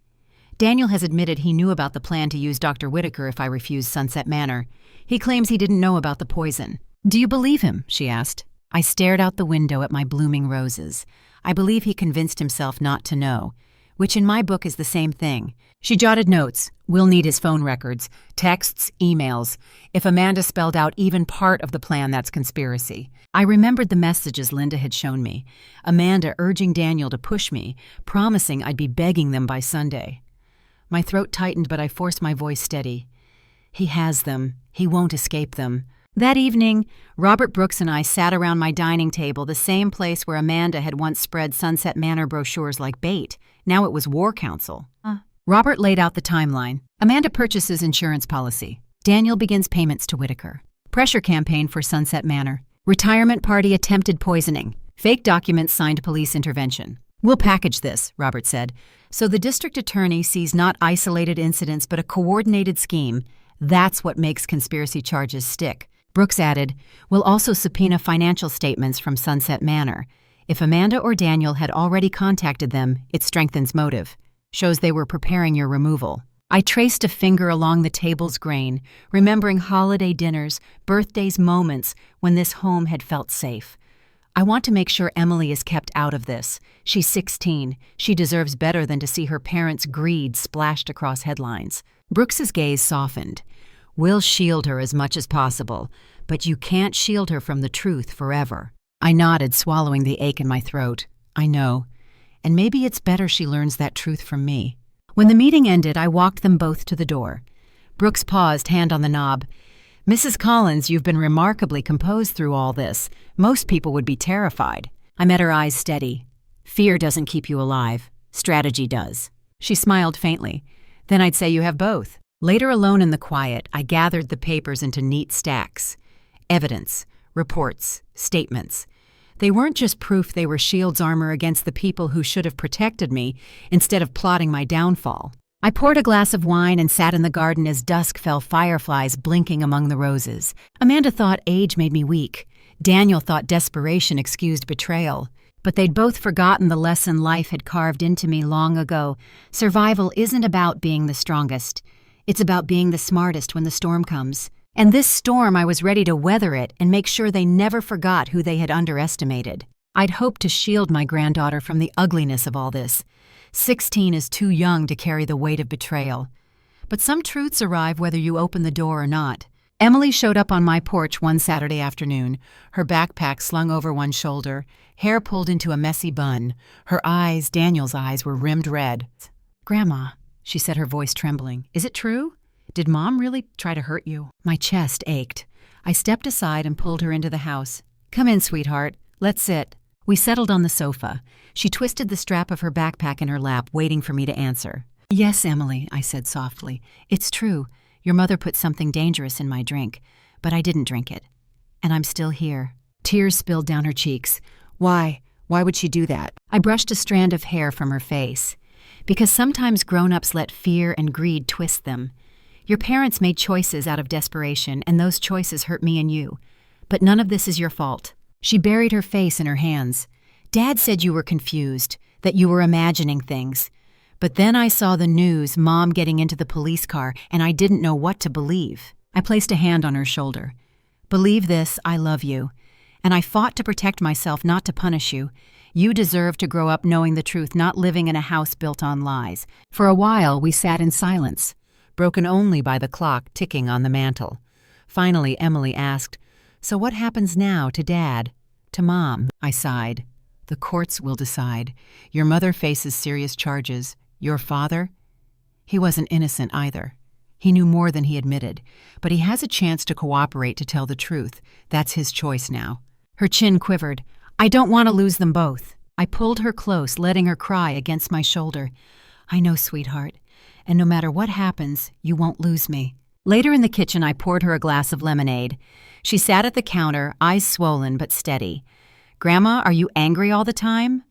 Daniel has admitted he knew about the plan to use Dr. Whitaker if I refused Sunset Manor. He claims he didn't know about the poison. Do you believe him? She asked. I stared out the window at my blooming roses. I believe he convinced himself not to know, which in my book is the same thing. She jotted notes. We'll need his phone records, texts, emails. If Amanda spelled out even part of the plan, that's conspiracy. I remembered the messages Linda had shown me. Amanda urging Daniel to push me, promising I'd be begging them by Sunday. My throat tightened, but I forced my voice steady. He has them. He won't escape them. That evening, Robert Brooks and I sat around my dining table, the same place where Amanda had once spread Sunset Manor brochures like bait. Now it was war counsel. Robert laid out the timeline. Amanda purchases insurance policy. Daniel begins payments to Whitaker. Pressure campaign for Sunset Manor. Retirement party attempted poisoning. Fake documents signed police intervention. We'll package this, Robert said, so the district attorney sees not isolated incidents but a coordinated scheme. That's what makes conspiracy charges stick. Brooks added, we'll also subpoena financial statements from Sunset Manor. If Amanda or Daniel had already contacted them, it strengthens motive. Shows they were preparing your removal. I traced a finger along the table's grain, remembering holiday dinners, birthdays, moments when this home had felt safe. I want to make sure Emily is kept out of this. She's 16. She deserves better than to see her parents' greed splashed across headlines. Brooks's gaze softened. We'll shield her as much as possible, but you can't shield her from the truth forever. I nodded, swallowing the ache in my throat. I know. And maybe it's better she learns that truth from me. When the meeting ended, I walked them both to the door. Brooks paused, hand on the knob. Mrs. Collins, you've been remarkably composed through all this. Most people would be terrified. I met her eyes steady. Fear doesn't keep you alive. Strategy does. She smiled faintly. Then I'd say you have both. Later, alone in the quiet, I gathered the papers into neat stacks. Evidence. reports, statements. They weren't just proof they were Shield's armor against the people who should have protected me instead of plotting my downfall. I poured a glass of wine and sat in the garden as dusk fell, fireflies blinking among the roses. Amanda thought age made me weak. Daniel thought desperation excused betrayal. But they'd both forgotten the lesson life had carved into me long ago. Survival isn't about being the strongest. It's about being the smartest when the storm comes. And this storm, I was ready to weather it and make sure they never forgot who they had underestimated. I'd hoped to shield my granddaughter from the ugliness of all this. 16 is too young to carry the weight of betrayal. But some truths arrive whether you open the door or not. Emily showed up on my porch one Saturday afternoon, her backpack slung over one shoulder, hair pulled into a messy bun. Her eyes, Daniel's eyes, were rimmed red. "Grandma," she said, her voice trembling, "is it true? Did Mom really try to hurt you?" My chest ached. I stepped aside and pulled her into the house. "Come in, sweetheart. Let's sit." We settled on the sofa. She twisted the strap of her backpack in her lap, waiting for me to answer. "Yes, Emily," I said softly. "It's true. Your mother put something dangerous in my drink, but I didn't drink it. And I'm still here." Tears spilled down her cheeks. "Why? Why would she do that?" I brushed a strand of hair from her face. "Because sometimes grown-ups let fear and greed twist them. Your parents made choices out of desperation, and those choices hurt me and you. But none of this is your fault." She buried her face in her hands. "Dad said you were confused, that you were imagining things. But then I saw the news, Mom getting into the police car, and I didn't know what to believe." I placed a hand on her shoulder. "Believe this, I love you. And I fought to protect myself, not to punish you. You deserve to grow up knowing the truth, not living in a house built on lies." For a while, we sat in silence, broken only by the clock ticking on the mantel. Finally, Emily asked, "So what happens now to Dad? To Mom?" I sighed. "The courts will decide. Your mother faces serious charges. Your father? He wasn't innocent either. He knew more than he admitted. But he has a chance to cooperate, to tell the truth. That's his choice now." Her chin quivered. "I don't want to lose them both." I pulled her close, letting her cry against my shoulder. "I know, sweetheart. And no matter what happens, you won't lose me." Later in the kitchen, I poured her a glass of lemonade. She sat at the counter, eyes swollen but steady. "Grandma, are you angry all the time?"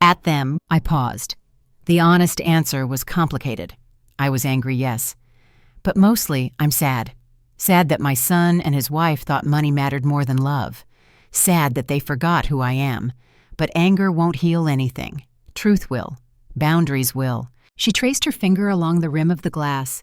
"At them." I paused. The honest answer was complicated. I was angry, yes. But mostly, I'm sad. Sad that my son and his wife thought money mattered more than love. Sad that they forgot who I am. But anger won't heal anything. Truth will. Boundaries will. She traced her finger along the rim of the glass.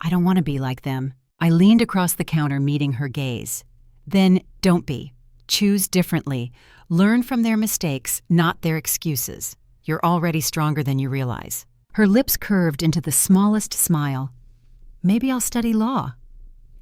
"I don't want to be like them." I leaned across the counter, meeting her gaze. "Then don't be. Choose differently. Learn from their mistakes, not their excuses. You're already stronger than you realize." Her lips curved into the smallest smile. "Maybe I'll study law.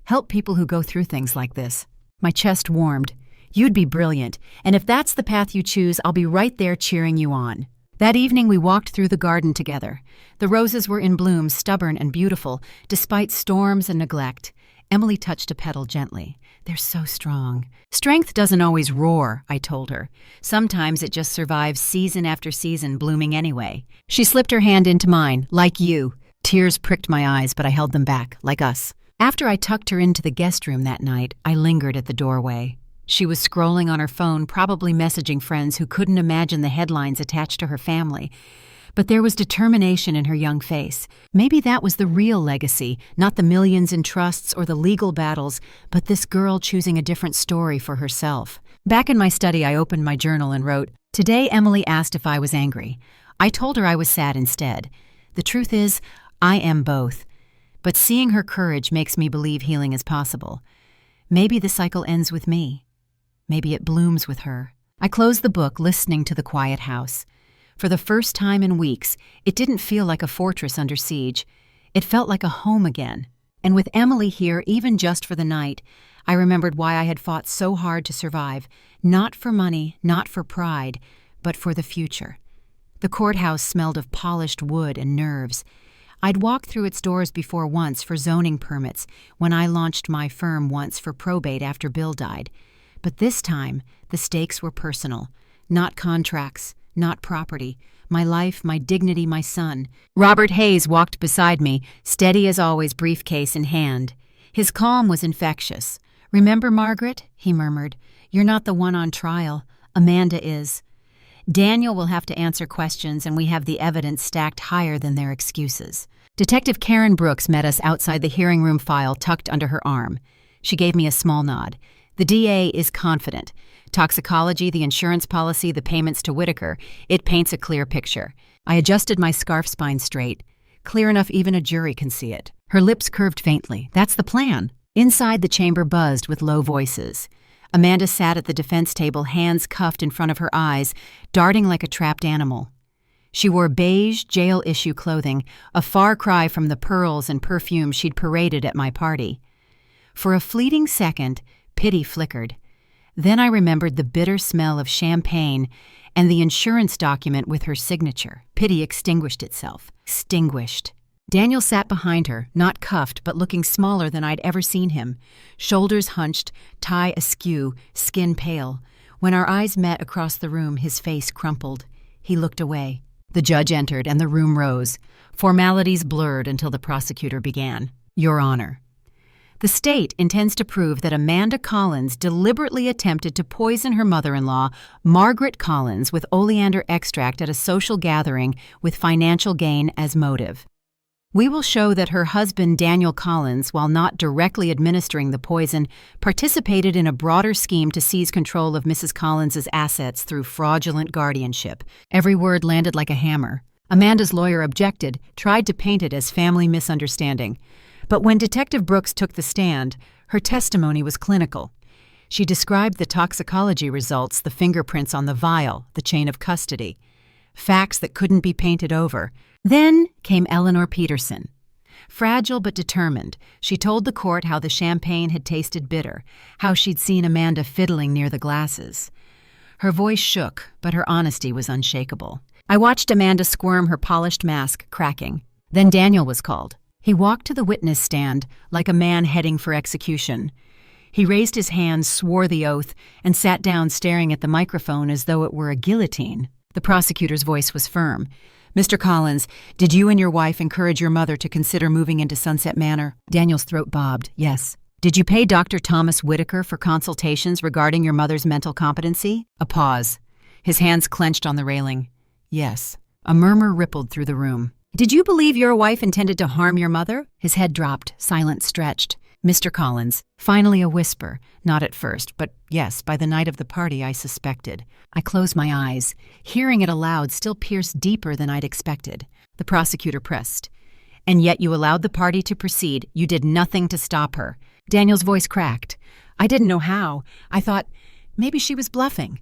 Help people who go through things like this." My chest warmed. "You'd be brilliant, and if that's the path you choose, I'll be right there cheering you on." That evening we walked through the garden together. The roses were in bloom, stubborn and beautiful, despite storms and neglect. Emily touched a petal gently. "They're so strong." "Strength doesn't always roar," I told her. "Sometimes it just survives season after season, blooming anyway." She slipped her hand into mine. "Like you." Tears pricked my eyes, but I held them back, like us. After I tucked her into the guest room that night, I lingered at the doorway. She was scrolling on her phone, probably messaging friends who couldn't imagine the headlines attached to her family. But there was determination in her young face. Maybe that was the real legacy, not the millions in trusts or the legal battles, but this girl choosing a different story for herself. Back in my study, I opened my journal and wrote, "Today, Emily asked if I was angry. I told her I was sad instead. The truth is, I am both. But seeing her courage makes me believe healing is possible. Maybe the cycle ends with me. Maybe it blooms with her." I closed the book, listening to the quiet house. For the first time in weeks, it didn't feel like a fortress under siege. It felt like a home again. And with Emily here, even just for the night, I remembered why I had fought so hard to survive. Not for money, not for pride, but for the future. The courthouse smelled of polished wood and nerves. I'd walked through its doors before once for zoning permits, when I launched my firm once for probate after Bill died. But this time, the stakes were personal. Not contracts, not property. My life, my dignity, my son. Robert Hayes walked beside me, steady as always, briefcase in hand. His calm was infectious. "Remember, Margaret?" he murmured. "You're not the one on trial. Amanda is. Daniel will have to answer questions, and we have the evidence stacked higher than their excuses." Detective Karen Brooks met us outside the hearing room, file tucked under her arm. She gave me a small nod. The DA is confident. Toxicology, the insurance policy, the payments to Whitaker, it paints a clear picture. I adjusted my scarf spine straight. Clear enough even a jury can see it. Her lips curved faintly. That's the plan. Inside, the chamber buzzed with low voices. Amanda sat at the defense table, hands cuffed in front of her eyes, darting like a trapped animal. She wore beige, jail-issue clothing, a far cry from the pearls and perfume she'd paraded at my party. For a fleeting second, pity flickered. Then I remembered the bitter smell of champagne and the insurance document with her signature. Pity extinguished itself. Extinguished. Daniel sat behind her, not cuffed, but looking smaller than I'd ever seen him. Shoulders hunched, tie askew, skin pale. When our eyes met across the room, his face crumpled. He looked away. The judge entered, and the room rose. Formalities blurred until the prosecutor began. "Your Honor, the state intends to prove that Amanda Collins deliberately attempted to poison her mother-in-law, Margaret Collins, with oleander extract at a social gathering with financial gain as motive. We will show that her husband, Daniel Collins, while not directly administering the poison, participated in a broader scheme to seize control of Mrs. Collins's assets through fraudulent guardianship." Every word landed like a hammer. Amanda's lawyer objected, tried to paint it as family misunderstanding. But when Detective Brooks took the stand, her testimony was clinical. She described the toxicology results, the fingerprints on the vial, the chain of custody. Facts that couldn't be painted over. Then came Eleanor Peterson. Fragile but determined, she told the court how the champagne had tasted bitter, how she'd seen Amanda fiddling near the glasses. Her voice shook, but her honesty was unshakable. I watched Amanda squirm, her polished mask cracking. Then Daniel was called. He walked to the witness stand like a man heading for execution. He raised his hands, swore the oath, and sat down staring at the microphone as though it were a guillotine. The prosecutor's voice was firm. "Mr. Collins, did you and your wife encourage your mother to consider moving into Sunset Manor?" Daniel's throat bobbed. "Yes." "Did you pay Dr. Thomas Whitaker for consultations regarding your mother's mental competency?" A pause. His hands clenched on the railing. "Yes." A murmur rippled through the room. "Did you believe your wife intended to harm your mother?" His head dropped, silence stretched. "Mr. Collins," finally a whisper, not at first, but yes, by the night of the party I suspected. I closed my eyes. Hearing it aloud still pierced deeper than I'd expected. The prosecutor pressed. "And yet you allowed the party to proceed. You did nothing to stop her." Daniel's voice cracked. I didn't know how. I thought, maybe she was bluffing.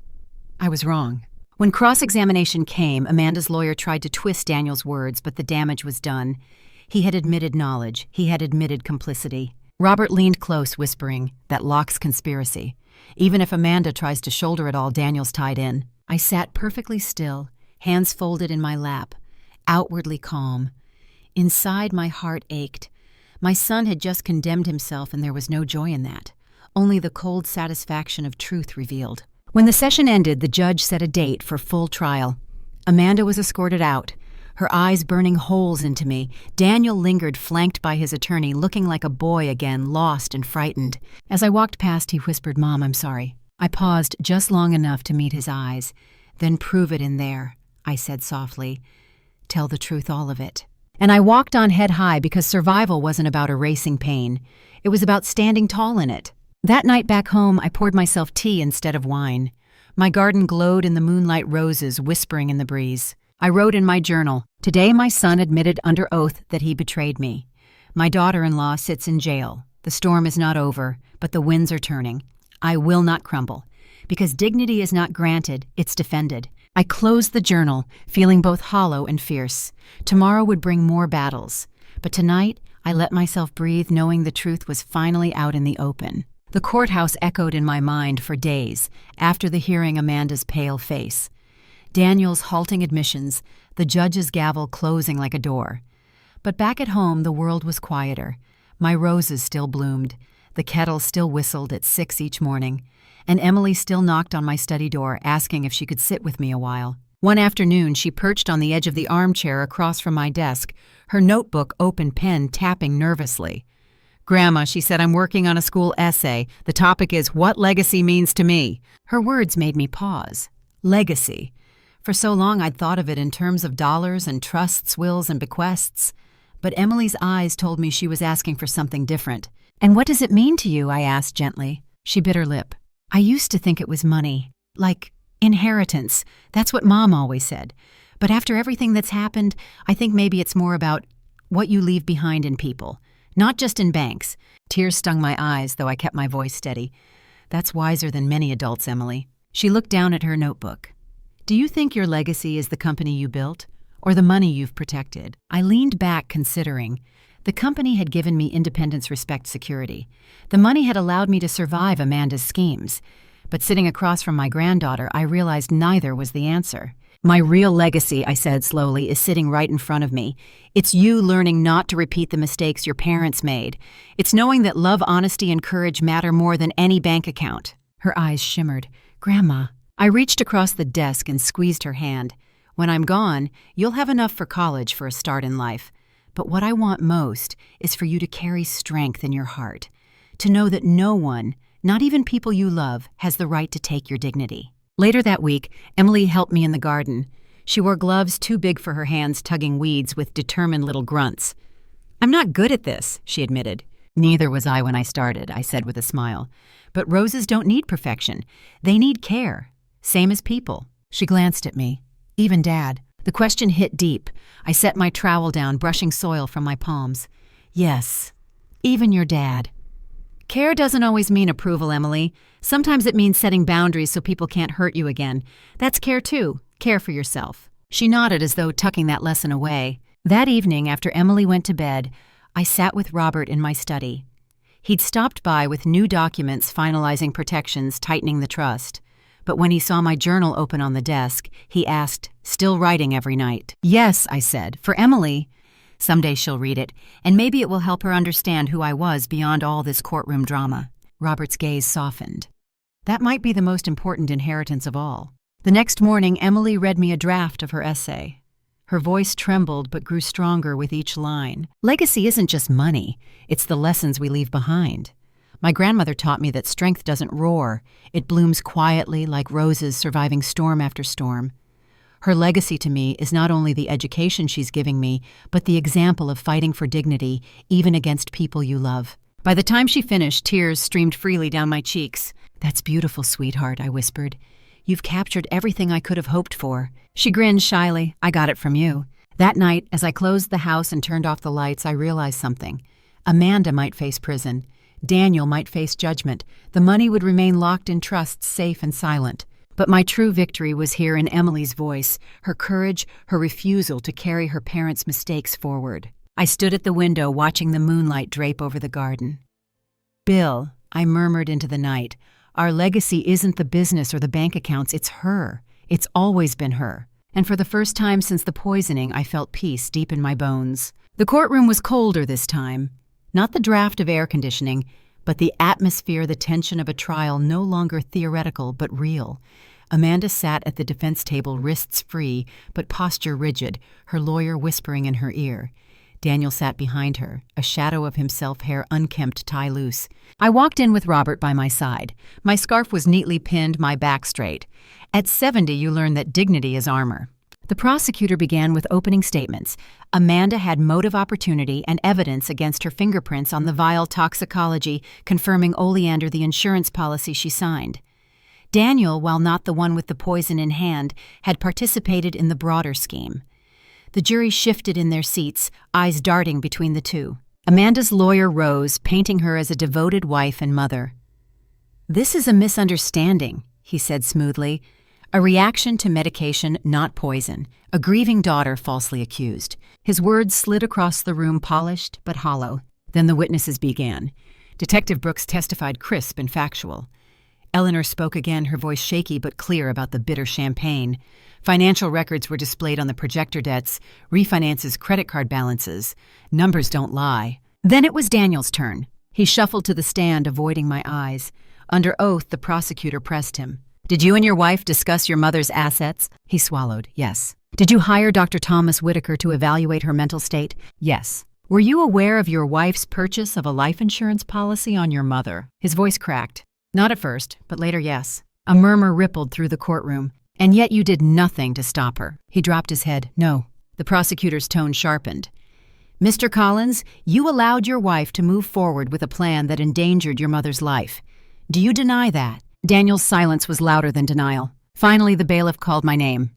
I was wrong. When cross-examination came, Amanda's lawyer tried to twist Daniel's words, but the damage was done. He had admitted knowledge. He had admitted complicity. Robert leaned close, whispering, "That Locke's conspiracy. Even if Amanda tries to shoulder it all, Daniel's tied in." I sat perfectly still, hands folded in my lap, outwardly calm. Inside, my heart ached. My son had just condemned himself, and there was no joy in that. Only the cold satisfaction of truth revealed. When the session ended, the judge set a date for full trial. Amanda was escorted out, her eyes burning holes into me. Daniel lingered, flanked by his attorney, looking like a boy again, lost and frightened. As I walked past, he whispered, "Mom, I'm sorry." I paused just long enough to meet his eyes. "Then prove it in there," I said softly. "Tell the truth, all of it." And I walked on head high because survival wasn't about erasing pain. It was about standing tall in it. That night back home, I poured myself tea instead of wine. My garden glowed in the moonlight, roses whispering in the breeze. I wrote in my journal, "Today my son admitted under oath that he betrayed me. My daughter-in-law sits in jail. The storm is not over, but the winds are turning. I will not crumble. Because dignity is not granted, it's defended." I closed the journal, feeling both hollow and fierce. Tomorrow would bring more battles. But tonight, I let myself breathe, knowing the truth was finally out in the open. The courthouse echoed in my mind for days, after the hearing, Amanda's pale face, Daniel's halting admissions, the judge's gavel closing like a door. But back at home, the world was quieter. My roses still bloomed. The kettle still whistled at 6 each morning. And Emily still knocked on my study door, asking if she could sit with me a while. One afternoon, she perched on the edge of the armchair across from my desk, her notebook, open, pen tapping nervously. "Grandma," she said, "I'm working on a school essay. The topic is what legacy means to me." Her words made me pause. Legacy. For so long I'd thought of it in terms of dollars and trusts, wills, and bequests. But Emily's eyes told me she was asking for something different. "And what does it mean to you?" I asked gently. She bit her lip. "I used to think it was money. Like inheritance. That's what Mom always said. But after everything that's happened, I think maybe it's more about what you leave behind in people. Not just in banks." Tears stung my eyes, though I kept my voice steady. "That's wiser than many adults, Emily." She looked down at her notebook. "Do you think your legacy is the company you built, or the money you've protected?" I leaned back, considering. The company had given me independence, respect, security. The money had allowed me to survive Amanda's schemes. But sitting across from my granddaughter, I realized neither was the answer. "My real legacy," I said slowly, "is sitting right in front of me. It's you learning not to repeat the mistakes your parents made. It's knowing that love, honesty, and courage matter more than any bank account." Her eyes shimmered. "Grandma." I reached across the desk and squeezed her hand. "When I'm gone, you'll have enough for college for a start in life. But what I want most is for you to carry strength in your heart. To know that no one, not even people you love, has the right to take your dignity." Later that week, Emily helped me in the garden. She wore gloves too big for her hands, tugging weeds with determined little grunts. "I'm not good at this," she admitted. "Neither was I when I started," I said with a smile. "But roses don't need perfection. They need care. Same as people." She glanced at me. "Even Dad." The question hit deep. I set my trowel down, brushing soil from my palms. "Yes, even your dad." "Care doesn't always mean approval, Emily. Sometimes it means setting boundaries so people can't hurt you again. That's care too. Care for yourself." She nodded as though tucking that lesson away. That evening, after Emily went to bed, I sat with Robert in my study. He'd stopped by with new documents finalizing protections, tightening the trust. But when he saw my journal open on the desk, he asked, "Still writing every night?" "Yes," I said. "For Emily. Someday she'll read it, and maybe it will help her understand who I was beyond all this courtroom drama." Robert's gaze softened. "That might be the most important inheritance of all." The next morning, Emily read me a draft of her essay. Her voice trembled but grew stronger with each line. "Legacy isn't just money. It's the lessons we leave behind. My grandmother taught me that strength doesn't roar. It blooms quietly like roses surviving storm after storm. Her legacy to me is not only the education she's giving me, but the example of fighting for dignity, even against people you love." By the time she finished, tears streamed freely down my cheeks. "That's beautiful, sweetheart," I whispered. "You've captured everything I could have hoped for." She grinned shyly. "I got it from you." That night, as I closed the house and turned off the lights, I realized something. Amanda might face prison. Daniel might face judgment. The money would remain locked in trusts, safe and silent. But my true victory was here in Emily's voice, her courage, her refusal to carry her parents' mistakes forward. I stood at the window watching the moonlight drape over the garden. "Bill," I murmured into the night, "our legacy isn't the business or the bank accounts, it's her. It's always been her." And for the first time since the poisoning, I felt peace deep in my bones. The courtroom was colder this time. Not the draft of air conditioning, but the atmosphere, the tension of a trial no longer theoretical but real. Amanda sat at the defense table, wrists free, but posture rigid, her lawyer whispering in her ear. Daniel sat behind her, a shadow of himself, hair unkempt, tie loose. I walked in with Robert by my side. My scarf was neatly pinned, my back straight. At 70, you learn that dignity is armor. The prosecutor began with opening statements. Amanda had motive, opportunity, and evidence against her fingerprints on the vial toxicology, confirming Oleander the insurance policy she signed. Daniel, while not the one with the poison in hand, had participated in the broader scheme. The jury shifted in their seats, eyes darting between the two. Amanda's lawyer rose, painting her as a devoted wife and mother. "This is a misunderstanding," he said smoothly. "A reaction to medication, not poison. A grieving daughter falsely accused." His words slid across the room, polished but hollow. Then the witnesses began. Detective Brooks testified crisp and factual. Eleanor spoke again, her voice shaky but clear about the bitter champagne. Financial records were displayed on the projector debts, refinances, credit card balances. Numbers don't lie. Then it was Daniel's turn. He shuffled to the stand, avoiding my eyes. Under oath, the prosecutor pressed him. "Did you and your wife discuss your mother's assets?" He swallowed. "Yes." "Did you hire Dr. Thomas Whitaker to evaluate her mental state?" "Yes." "Were you aware of your wife's purchase of a life insurance policy on your mother?" His voice cracked. "Not at first, but later, yes." A murmur rippled through the courtroom. "And yet you did nothing to stop her." He dropped his head. "No." The prosecutor's tone sharpened. "Mr. Collins, you allowed your wife to move forward with a plan that endangered your mother's life. Do you deny that?" Daniel's silence was louder than denial. Finally, the bailiff called my name.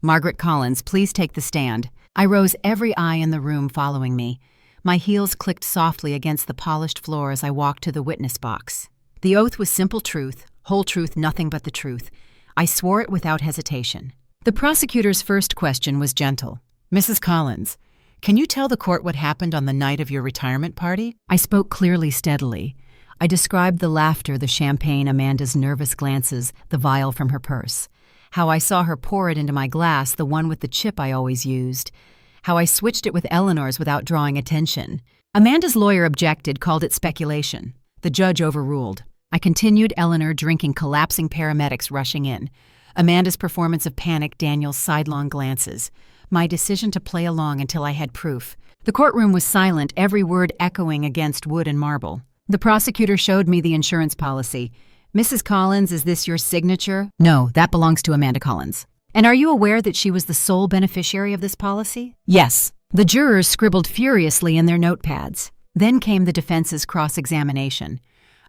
"Margaret Collins, please take the stand." I rose, every eye in the room following me. My heels clicked softly against the polished floor as I walked to the witness box. The oath was simple truth, whole truth, nothing but the truth. I swore it without hesitation. The prosecutor's first question was gentle. "Mrs. Collins, can you tell the court what happened on the night of your retirement party?" I spoke clearly, steadily. I described the laughter, the champagne, Amanda's nervous glances, the vial from her purse. How I saw her pour it into my glass, the one with the chip I always used. How I switched it with Eleanor's without drawing attention. Amanda's lawyer objected, called it speculation. The judge overruled. I continued, Eleanor drinking, collapsing paramedics rushing in. Amanda's performance of panic, Daniel's sidelong glances. My decision to play along until I had proof. The courtroom was silent, every word echoing against wood and marble. The prosecutor showed me the insurance policy. "Mrs. Collins, is this your signature?" "No, that belongs to Amanda Collins." "And are you aware that she was the sole beneficiary of this policy?" "Yes." The jurors scribbled furiously in their notepads. Then came the defense's cross-examination.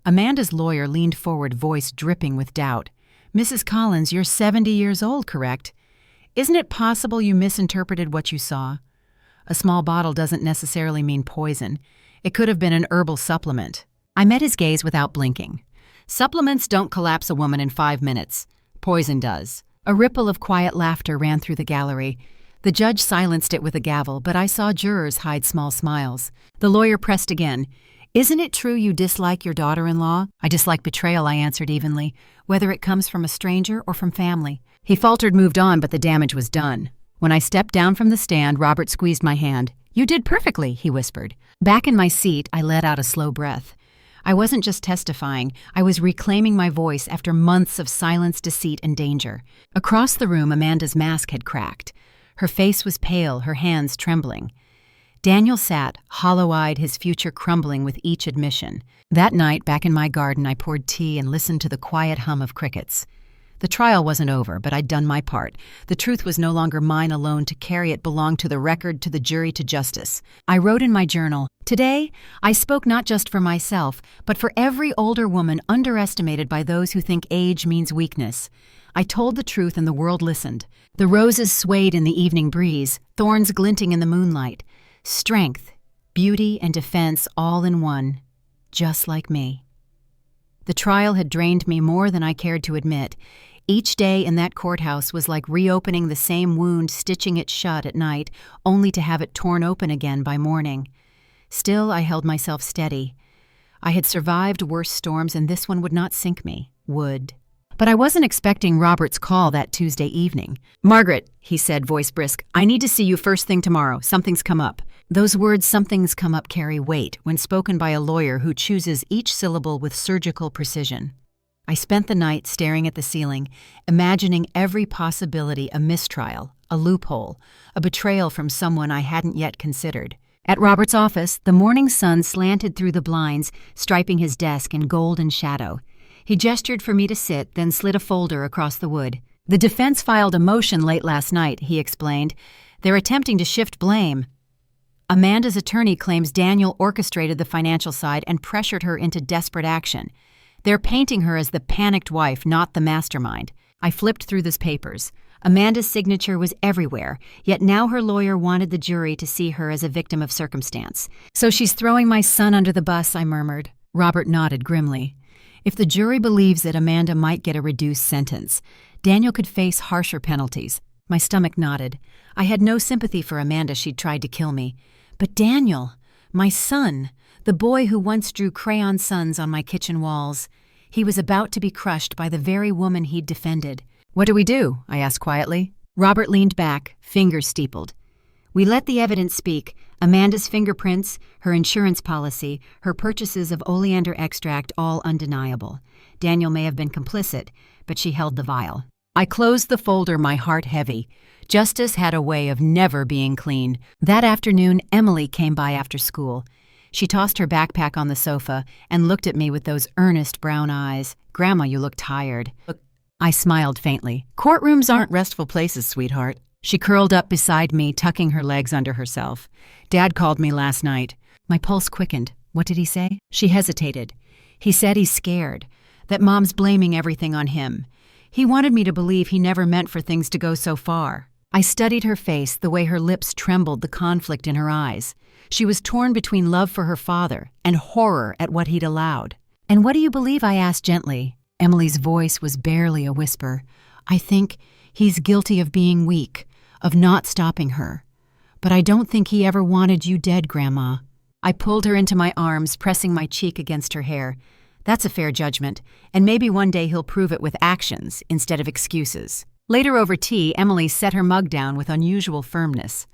Amanda's lawyer leaned forward, voice dripping with doubt. "Mrs. Collins, you're 70 years old, correct? Isn't it possible you misinterpreted what you saw? A small bottle doesn't necessarily mean poison. It could have been an herbal supplement." I met his gaze without blinking. "Supplements don't collapse a woman in 5 minutes. Poison does." A ripple of quiet laughter ran through the gallery. The judge silenced it with a gavel, but I saw jurors hide small smiles. The lawyer pressed again. "Isn't it true you dislike your daughter-in-law?" "I dislike betrayal," I answered evenly, "whether it comes from a stranger or from family." He faltered, moved on, but the damage was done. When I stepped down from the stand, Robert squeezed my hand. "You did perfectly," he whispered. Back in my seat, I let out a slow breath. I wasn't just testifying, I was reclaiming my voice after months of silence, deceit, and danger. Across the room, Amanda's mask had cracked. Her face was pale, her hands trembling. Daniel sat, hollow-eyed, his future crumbling with each admission. That night, back in my garden, I poured tea and listened to the quiet hum of crickets. The trial wasn't over, but I'd done my part. The truth was no longer mine alone to carry. It belonged to the record, to the jury, to justice. I wrote in my journal, "Today, I spoke not just for myself, but for every older woman underestimated by those who think age means weakness. I told the truth and the world listened. The roses swayed in the evening breeze, thorns glinting in the moonlight. Strength, beauty, and defense all in one, just like me." The trial had drained me more than I cared to admit. Each day in that courthouse was like reopening the same wound, stitching it shut at night, only to have it torn open again by morning. Still, I held myself steady. I had survived worse storms, and this one would not sink me. Would. But I wasn't expecting Robert's call that Tuesday evening. "Margaret," he said, voice brisk, "I need to see you first thing tomorrow. Something's come up." Those words, "something's come up," carry weight when spoken by a lawyer who chooses each syllable with surgical precision. I spent the night staring at the ceiling, imagining every possibility: a mistrial, a loophole, a betrayal from someone I hadn't yet considered. At Robert's office, the morning sun slanted through the blinds, striping his desk in golden shadow. He gestured for me to sit, then slid a folder across the wood. "The defense filed a motion late last night," he explained. "They're attempting to shift blame. Amanda's attorney claims Daniel orchestrated the financial side and pressured her into desperate action. They're painting her as the panicked wife, not the mastermind." I flipped through those papers. Amanda's signature was everywhere, yet now her lawyer wanted the jury to see her as a victim of circumstance. "So she's throwing my son under the bus," I murmured. Robert nodded grimly. "If the jury believes that Amanda might get a reduced sentence, Daniel could face harsher penalties." My stomach knotted. I had no sympathy for Amanda. She'd tried to kill me. But Daniel, my son, the boy who once drew crayon suns on my kitchen walls, he was about to be crushed by the very woman he'd defended. "What do we do?" I asked quietly. Robert leaned back, fingers steepled. "We let the evidence speak. Amanda's fingerprints, her insurance policy, her purchases of oleander extract, all undeniable. Daniel may have been complicit, but she held the vial." I closed the folder, my heart heavy. Justice had a way of never being clean. That afternoon, Emily came by after school. She tossed her backpack on the sofa and looked at me with those earnest brown eyes. "Grandma, you look tired." I smiled faintly. "Courtrooms aren't restful places, sweetheart." She curled up beside me, tucking her legs under herself. "Dad called me last night." My pulse quickened. "What did he say?" She hesitated. "He said he's scared, that Mom's blaming everything on him. He wanted me to believe he never meant for things to go so far." I studied her face, the way her lips trembled, the conflict in her eyes. She was torn between love for her father and horror at what he'd allowed. "And what do you believe?" I asked gently. Emily's voice was barely a whisper. "I think he's guilty of being weak, of not stopping her. But I don't think he ever wanted you dead, Grandma." I pulled her into my arms, pressing my cheek against her hair. "That's a fair judgment, and maybe one day he'll prove it with actions instead of excuses." Later over tea, Emily set her mug down with unusual firmness.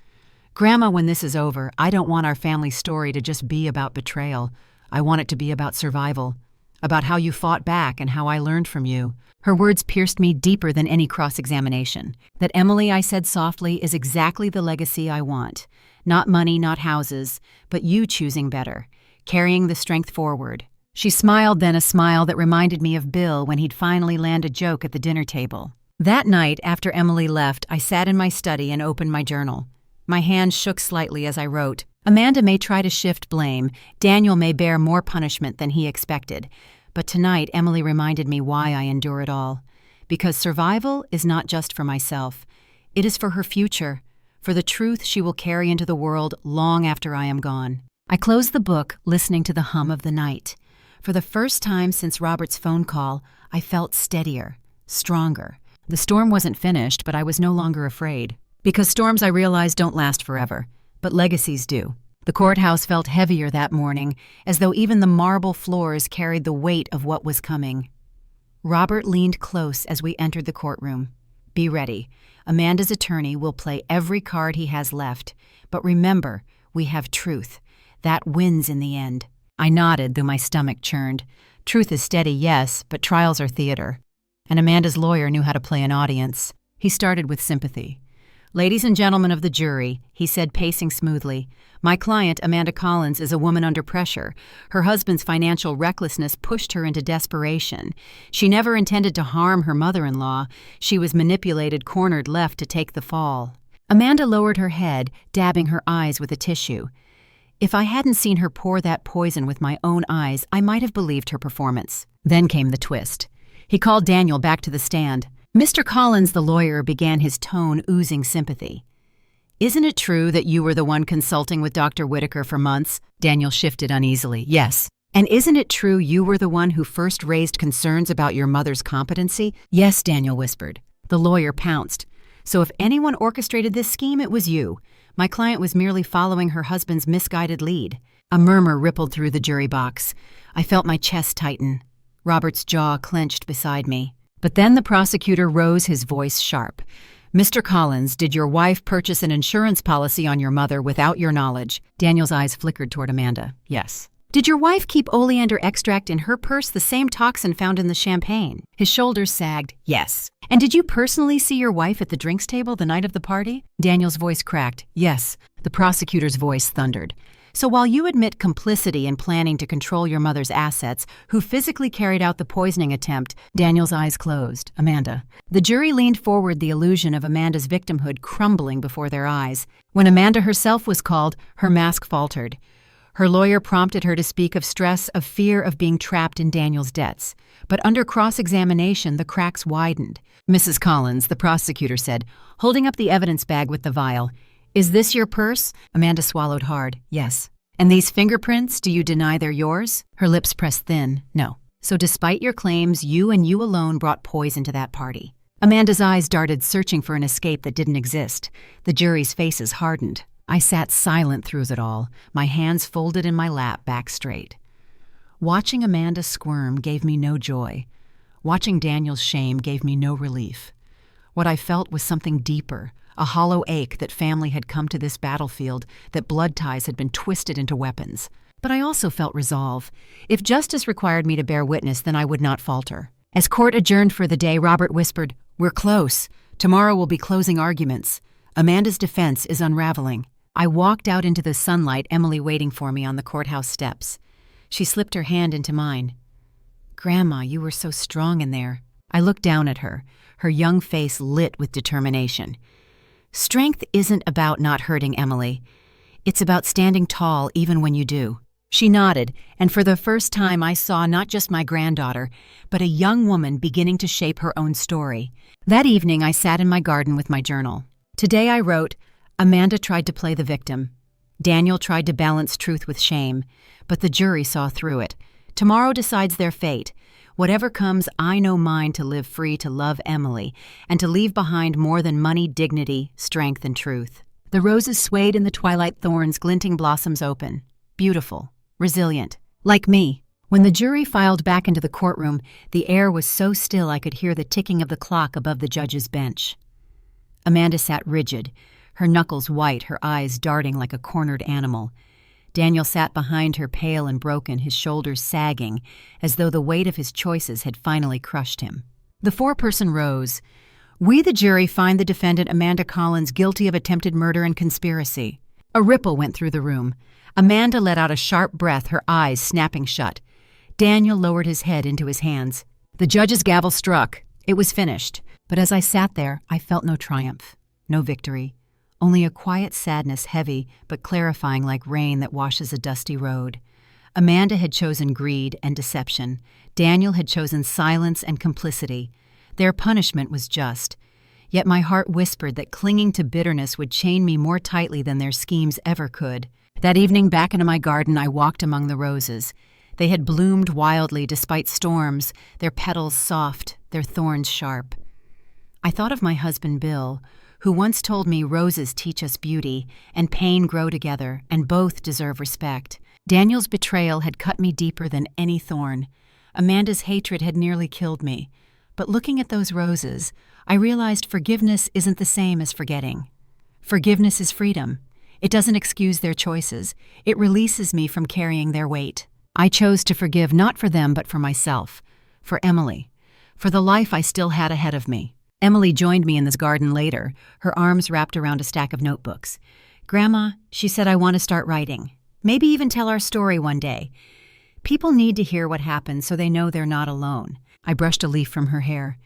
"Grandma, when this is over, I don't want our family story to just be about betrayal. I want it to be about survival, about how you fought back and how I learned from you." Her words pierced me deeper than any cross-examination. "That, Emily," I said softly, "is exactly the legacy I want. Not money, not houses, but you choosing better, carrying the strength forward." She smiled then, a smile that reminded me of Bill when he'd finally land a joke at the dinner table. That night, after Emily left, I sat in my study and opened my journal. My hand shook slightly as I wrote. "Amanda may try to shift blame. Daniel may bear more punishment than he expected. But tonight, Emily reminded me why I endure it all. Because survival is not just for myself. It is for her future, for the truth she will carry into the world long after I am gone." I closed the book, listening to the hum of the night. For the first time since Robert's phone call, I felt steadier, stronger. The storm wasn't finished, but I was no longer afraid. Because storms, I realized, don't last forever, but legacies do. The courthouse felt heavier that morning, as though even the marble floors carried the weight of what was coming. Robert leaned close as we entered the courtroom. "Be ready. Amanda's attorney will play every card he has left. But remember, we have truth. That wins in the end." I nodded, though my stomach churned. Truth is steady, yes, but trials are theater. And Amanda's lawyer knew how to play an audience. He started with sympathy. "Ladies and gentlemen of the jury," he said, pacing smoothly, "my client, Amanda Collins, is a woman under pressure. Her husband's financial recklessness pushed her into desperation. She never intended to harm her mother-in-law. She was manipulated, cornered, left to take the fall." Amanda lowered her head, dabbing her eyes with a tissue. If I hadn't seen her pour that poison with my own eyes, I might have believed her performance. Then came the twist. He called Daniel back to the stand. "Mr. Collins," the lawyer began, his tone oozing sympathy. "Isn't it true that you were the one consulting with Dr. Whitaker for months?" Daniel shifted uneasily. "Yes." "And isn't it true you were the one who first raised concerns about your mother's competency?" "Yes," Daniel whispered. The lawyer pounced. "So if anyone orchestrated this scheme, it was you. My client was merely following her husband's misguided lead." A murmur rippled through the jury box. I felt my chest tighten. Robert's jaw clenched beside me. But then the prosecutor rose, his voice sharp. "Mr. Collins, did your wife purchase an insurance policy on your mother without your knowledge?" Daniel's eyes flickered toward Amanda. "Yes." "Did your wife keep oleander extract in her purse, the same toxin found in the champagne?" His shoulders sagged. "Yes." "And did you personally see your wife at the drinks table the night of the party?" Daniel's voice cracked. "Yes." The prosecutor's voice thundered. "So while you admit complicity in planning to control your mother's assets, who physically carried out the poisoning attempt?" Daniel's eyes closed. "Amanda." The jury leaned forward, the illusion of Amanda's victimhood crumbling before their eyes. When Amanda herself was called, her mask faltered. Her lawyer prompted her to speak of stress, of fear of being trapped in Daniel's debts. But under cross-examination, the cracks widened. "Mrs. Collins," the prosecutor said, holding up the evidence bag with the vial, "is this your purse?" Amanda swallowed hard. "Yes." "And these fingerprints, do you deny they're yours?" Her lips pressed thin. "No." "So despite your claims, you and you alone brought poison to that party." Amanda's eyes darted, searching for an escape that didn't exist. The jury's faces hardened. I sat silent through it all, my hands folded in my lap, back straight. Watching Amanda squirm gave me no joy. Watching Daniel's shame gave me no relief. What I felt was something deeper, a hollow ache that family had come to this battlefield, that blood ties had been twisted into weapons. But I also felt resolve. If justice required me to bear witness, then I would not falter. As court adjourned for the day, Robert whispered, We're close. Tomorrow will be closing arguments. Amanda's defense is unraveling. I walked out into the sunlight, Emily waiting for me on the courthouse steps. She slipped her hand into mine. Grandma, you were so strong in there. I looked down at her, her young face lit with determination. Strength isn't about not hurting, Emily. It's about standing tall even when you do. She nodded, and for the first time I saw not just my granddaughter, but a young woman beginning to shape her own story. That evening I sat in my garden with my journal. Today I wrote, Amanda tried to play the victim. Daniel tried to balance truth with shame, but the jury saw through it. Tomorrow decides their fate. Whatever comes, I know mine to live free to love Emily and to leave behind more than money, dignity, strength, and truth. The roses swayed in the twilight, thorns, glinting blossoms open. Beautiful, resilient, like me. When the jury filed back into the courtroom, the air was so still I could hear the ticking of the clock above the judge's bench. Amanda sat rigid, her knuckles white, her eyes darting like a cornered animal. Daniel sat behind her, pale and broken, his shoulders sagging, as though the weight of his choices had finally crushed him. The foreperson rose. We, the jury, find the defendant Amanda Collins guilty of attempted murder and conspiracy. A ripple went through the room. Amanda let out a sharp breath, her eyes snapping shut. Daniel lowered his head into his hands. The judge's gavel struck. It was finished. But as I sat there, I felt no triumph, no victory. Only a quiet sadness, heavy but clarifying like rain that washes a dusty road. Amanda had chosen greed and deception. Daniel had chosen silence and complicity. Their punishment was just. Yet my heart whispered that clinging to bitterness would chain me more tightly than their schemes ever could. That evening, back into my garden, I walked among the roses. They had bloomed wildly despite storms, their petals soft, their thorns sharp. I thought of my husband, Bill, who once told me roses teach us beauty and pain grow together, and both deserve respect. Daniel's betrayal had cut me deeper than any thorn. Amanda's hatred had nearly killed me. But looking at those roses, I realized forgiveness isn't the same as forgetting. Forgiveness is freedom. It doesn't excuse their choices. It releases me from carrying their weight. I chose to forgive not for them but for myself, for Emily, for the life I still had ahead of me. Emily joined me in this garden later, her arms wrapped around a stack of notebooks. Grandma, she said, I want to start writing. Maybe even tell our story one day. People need to hear what happened so they know they're not alone. I brushed a leaf from her hair.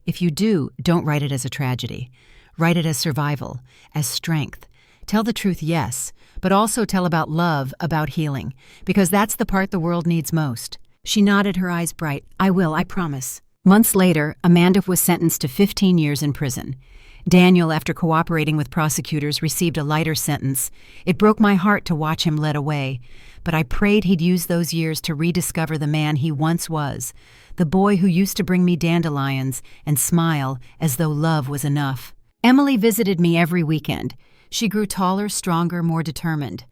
If you do, don't write it as a tragedy. Write it as survival, as strength. Tell the truth, yes, but also tell about love, about healing, because that's the part the world needs most. She nodded, her eyes bright. I will, I promise. Months later, Amanda was sentenced to 15 years in prison. Daniel, after cooperating with prosecutors, received a lighter sentence. It broke my heart to watch him led away, but I prayed he'd use those years to rediscover the man he once was, the boy who used to bring me dandelions and smile as though love was enough. Emily visited me every weekend. She grew taller, stronger, more determined.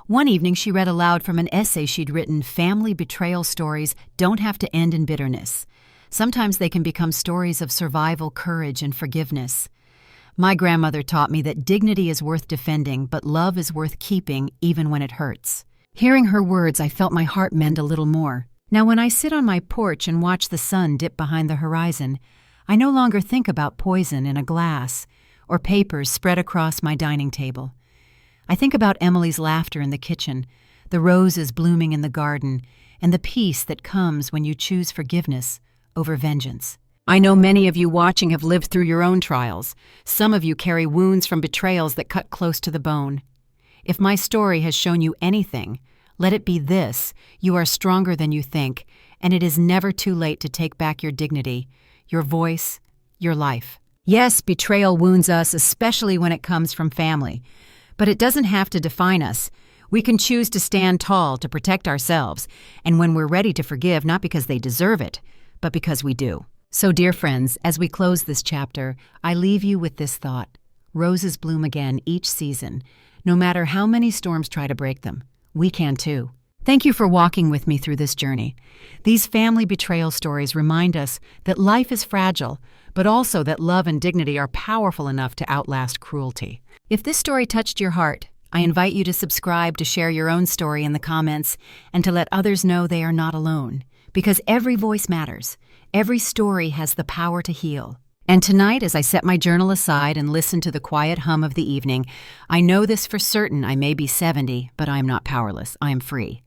One evening she read aloud from an essay she'd written, Family betrayal stories don't have to end in bitterness. Sometimes they can become stories of survival, courage, and forgiveness. My grandmother taught me that dignity is worth defending, but love is worth keeping even when it hurts. Hearing her words, I felt my heart mend a little more. Now when I sit on my porch and watch the sun dip behind the horizon, I no longer think about poison in a glass or papers spread across my dining table. I think about Emily's laughter in the kitchen, the roses blooming in the garden, and the peace that comes when you choose forgiveness over vengeance. I know many of you watching have lived through your own trials. Some of you carry wounds from betrayals that cut close to the bone. If my story has shown you anything, let it be this: you are stronger than you think, and it is never too late to take back your dignity, your voice, your life. Yes, betrayal wounds us, especially when it comes from family, but it doesn't have to define us. We can choose to stand tall, to protect ourselves, and when we're ready to forgive, not because they deserve it, but because we do. So, dear friends, as we close this chapter, I leave you with this thought. Roses bloom again each season. No matter how many storms try to break them, we can too. Thank you for walking with me through this journey. These family betrayal stories remind us that life is fragile, but also that love and dignity are powerful enough to outlast cruelty. If this story touched your heart, I invite you to subscribe, to share your own story in the comments, and to let others know they are not alone. Because every voice matters. Every story has the power to heal. And tonight, as I set my journal aside and listen to the quiet hum of the evening, I know this for certain: I may be 70, but I am not powerless. I am free.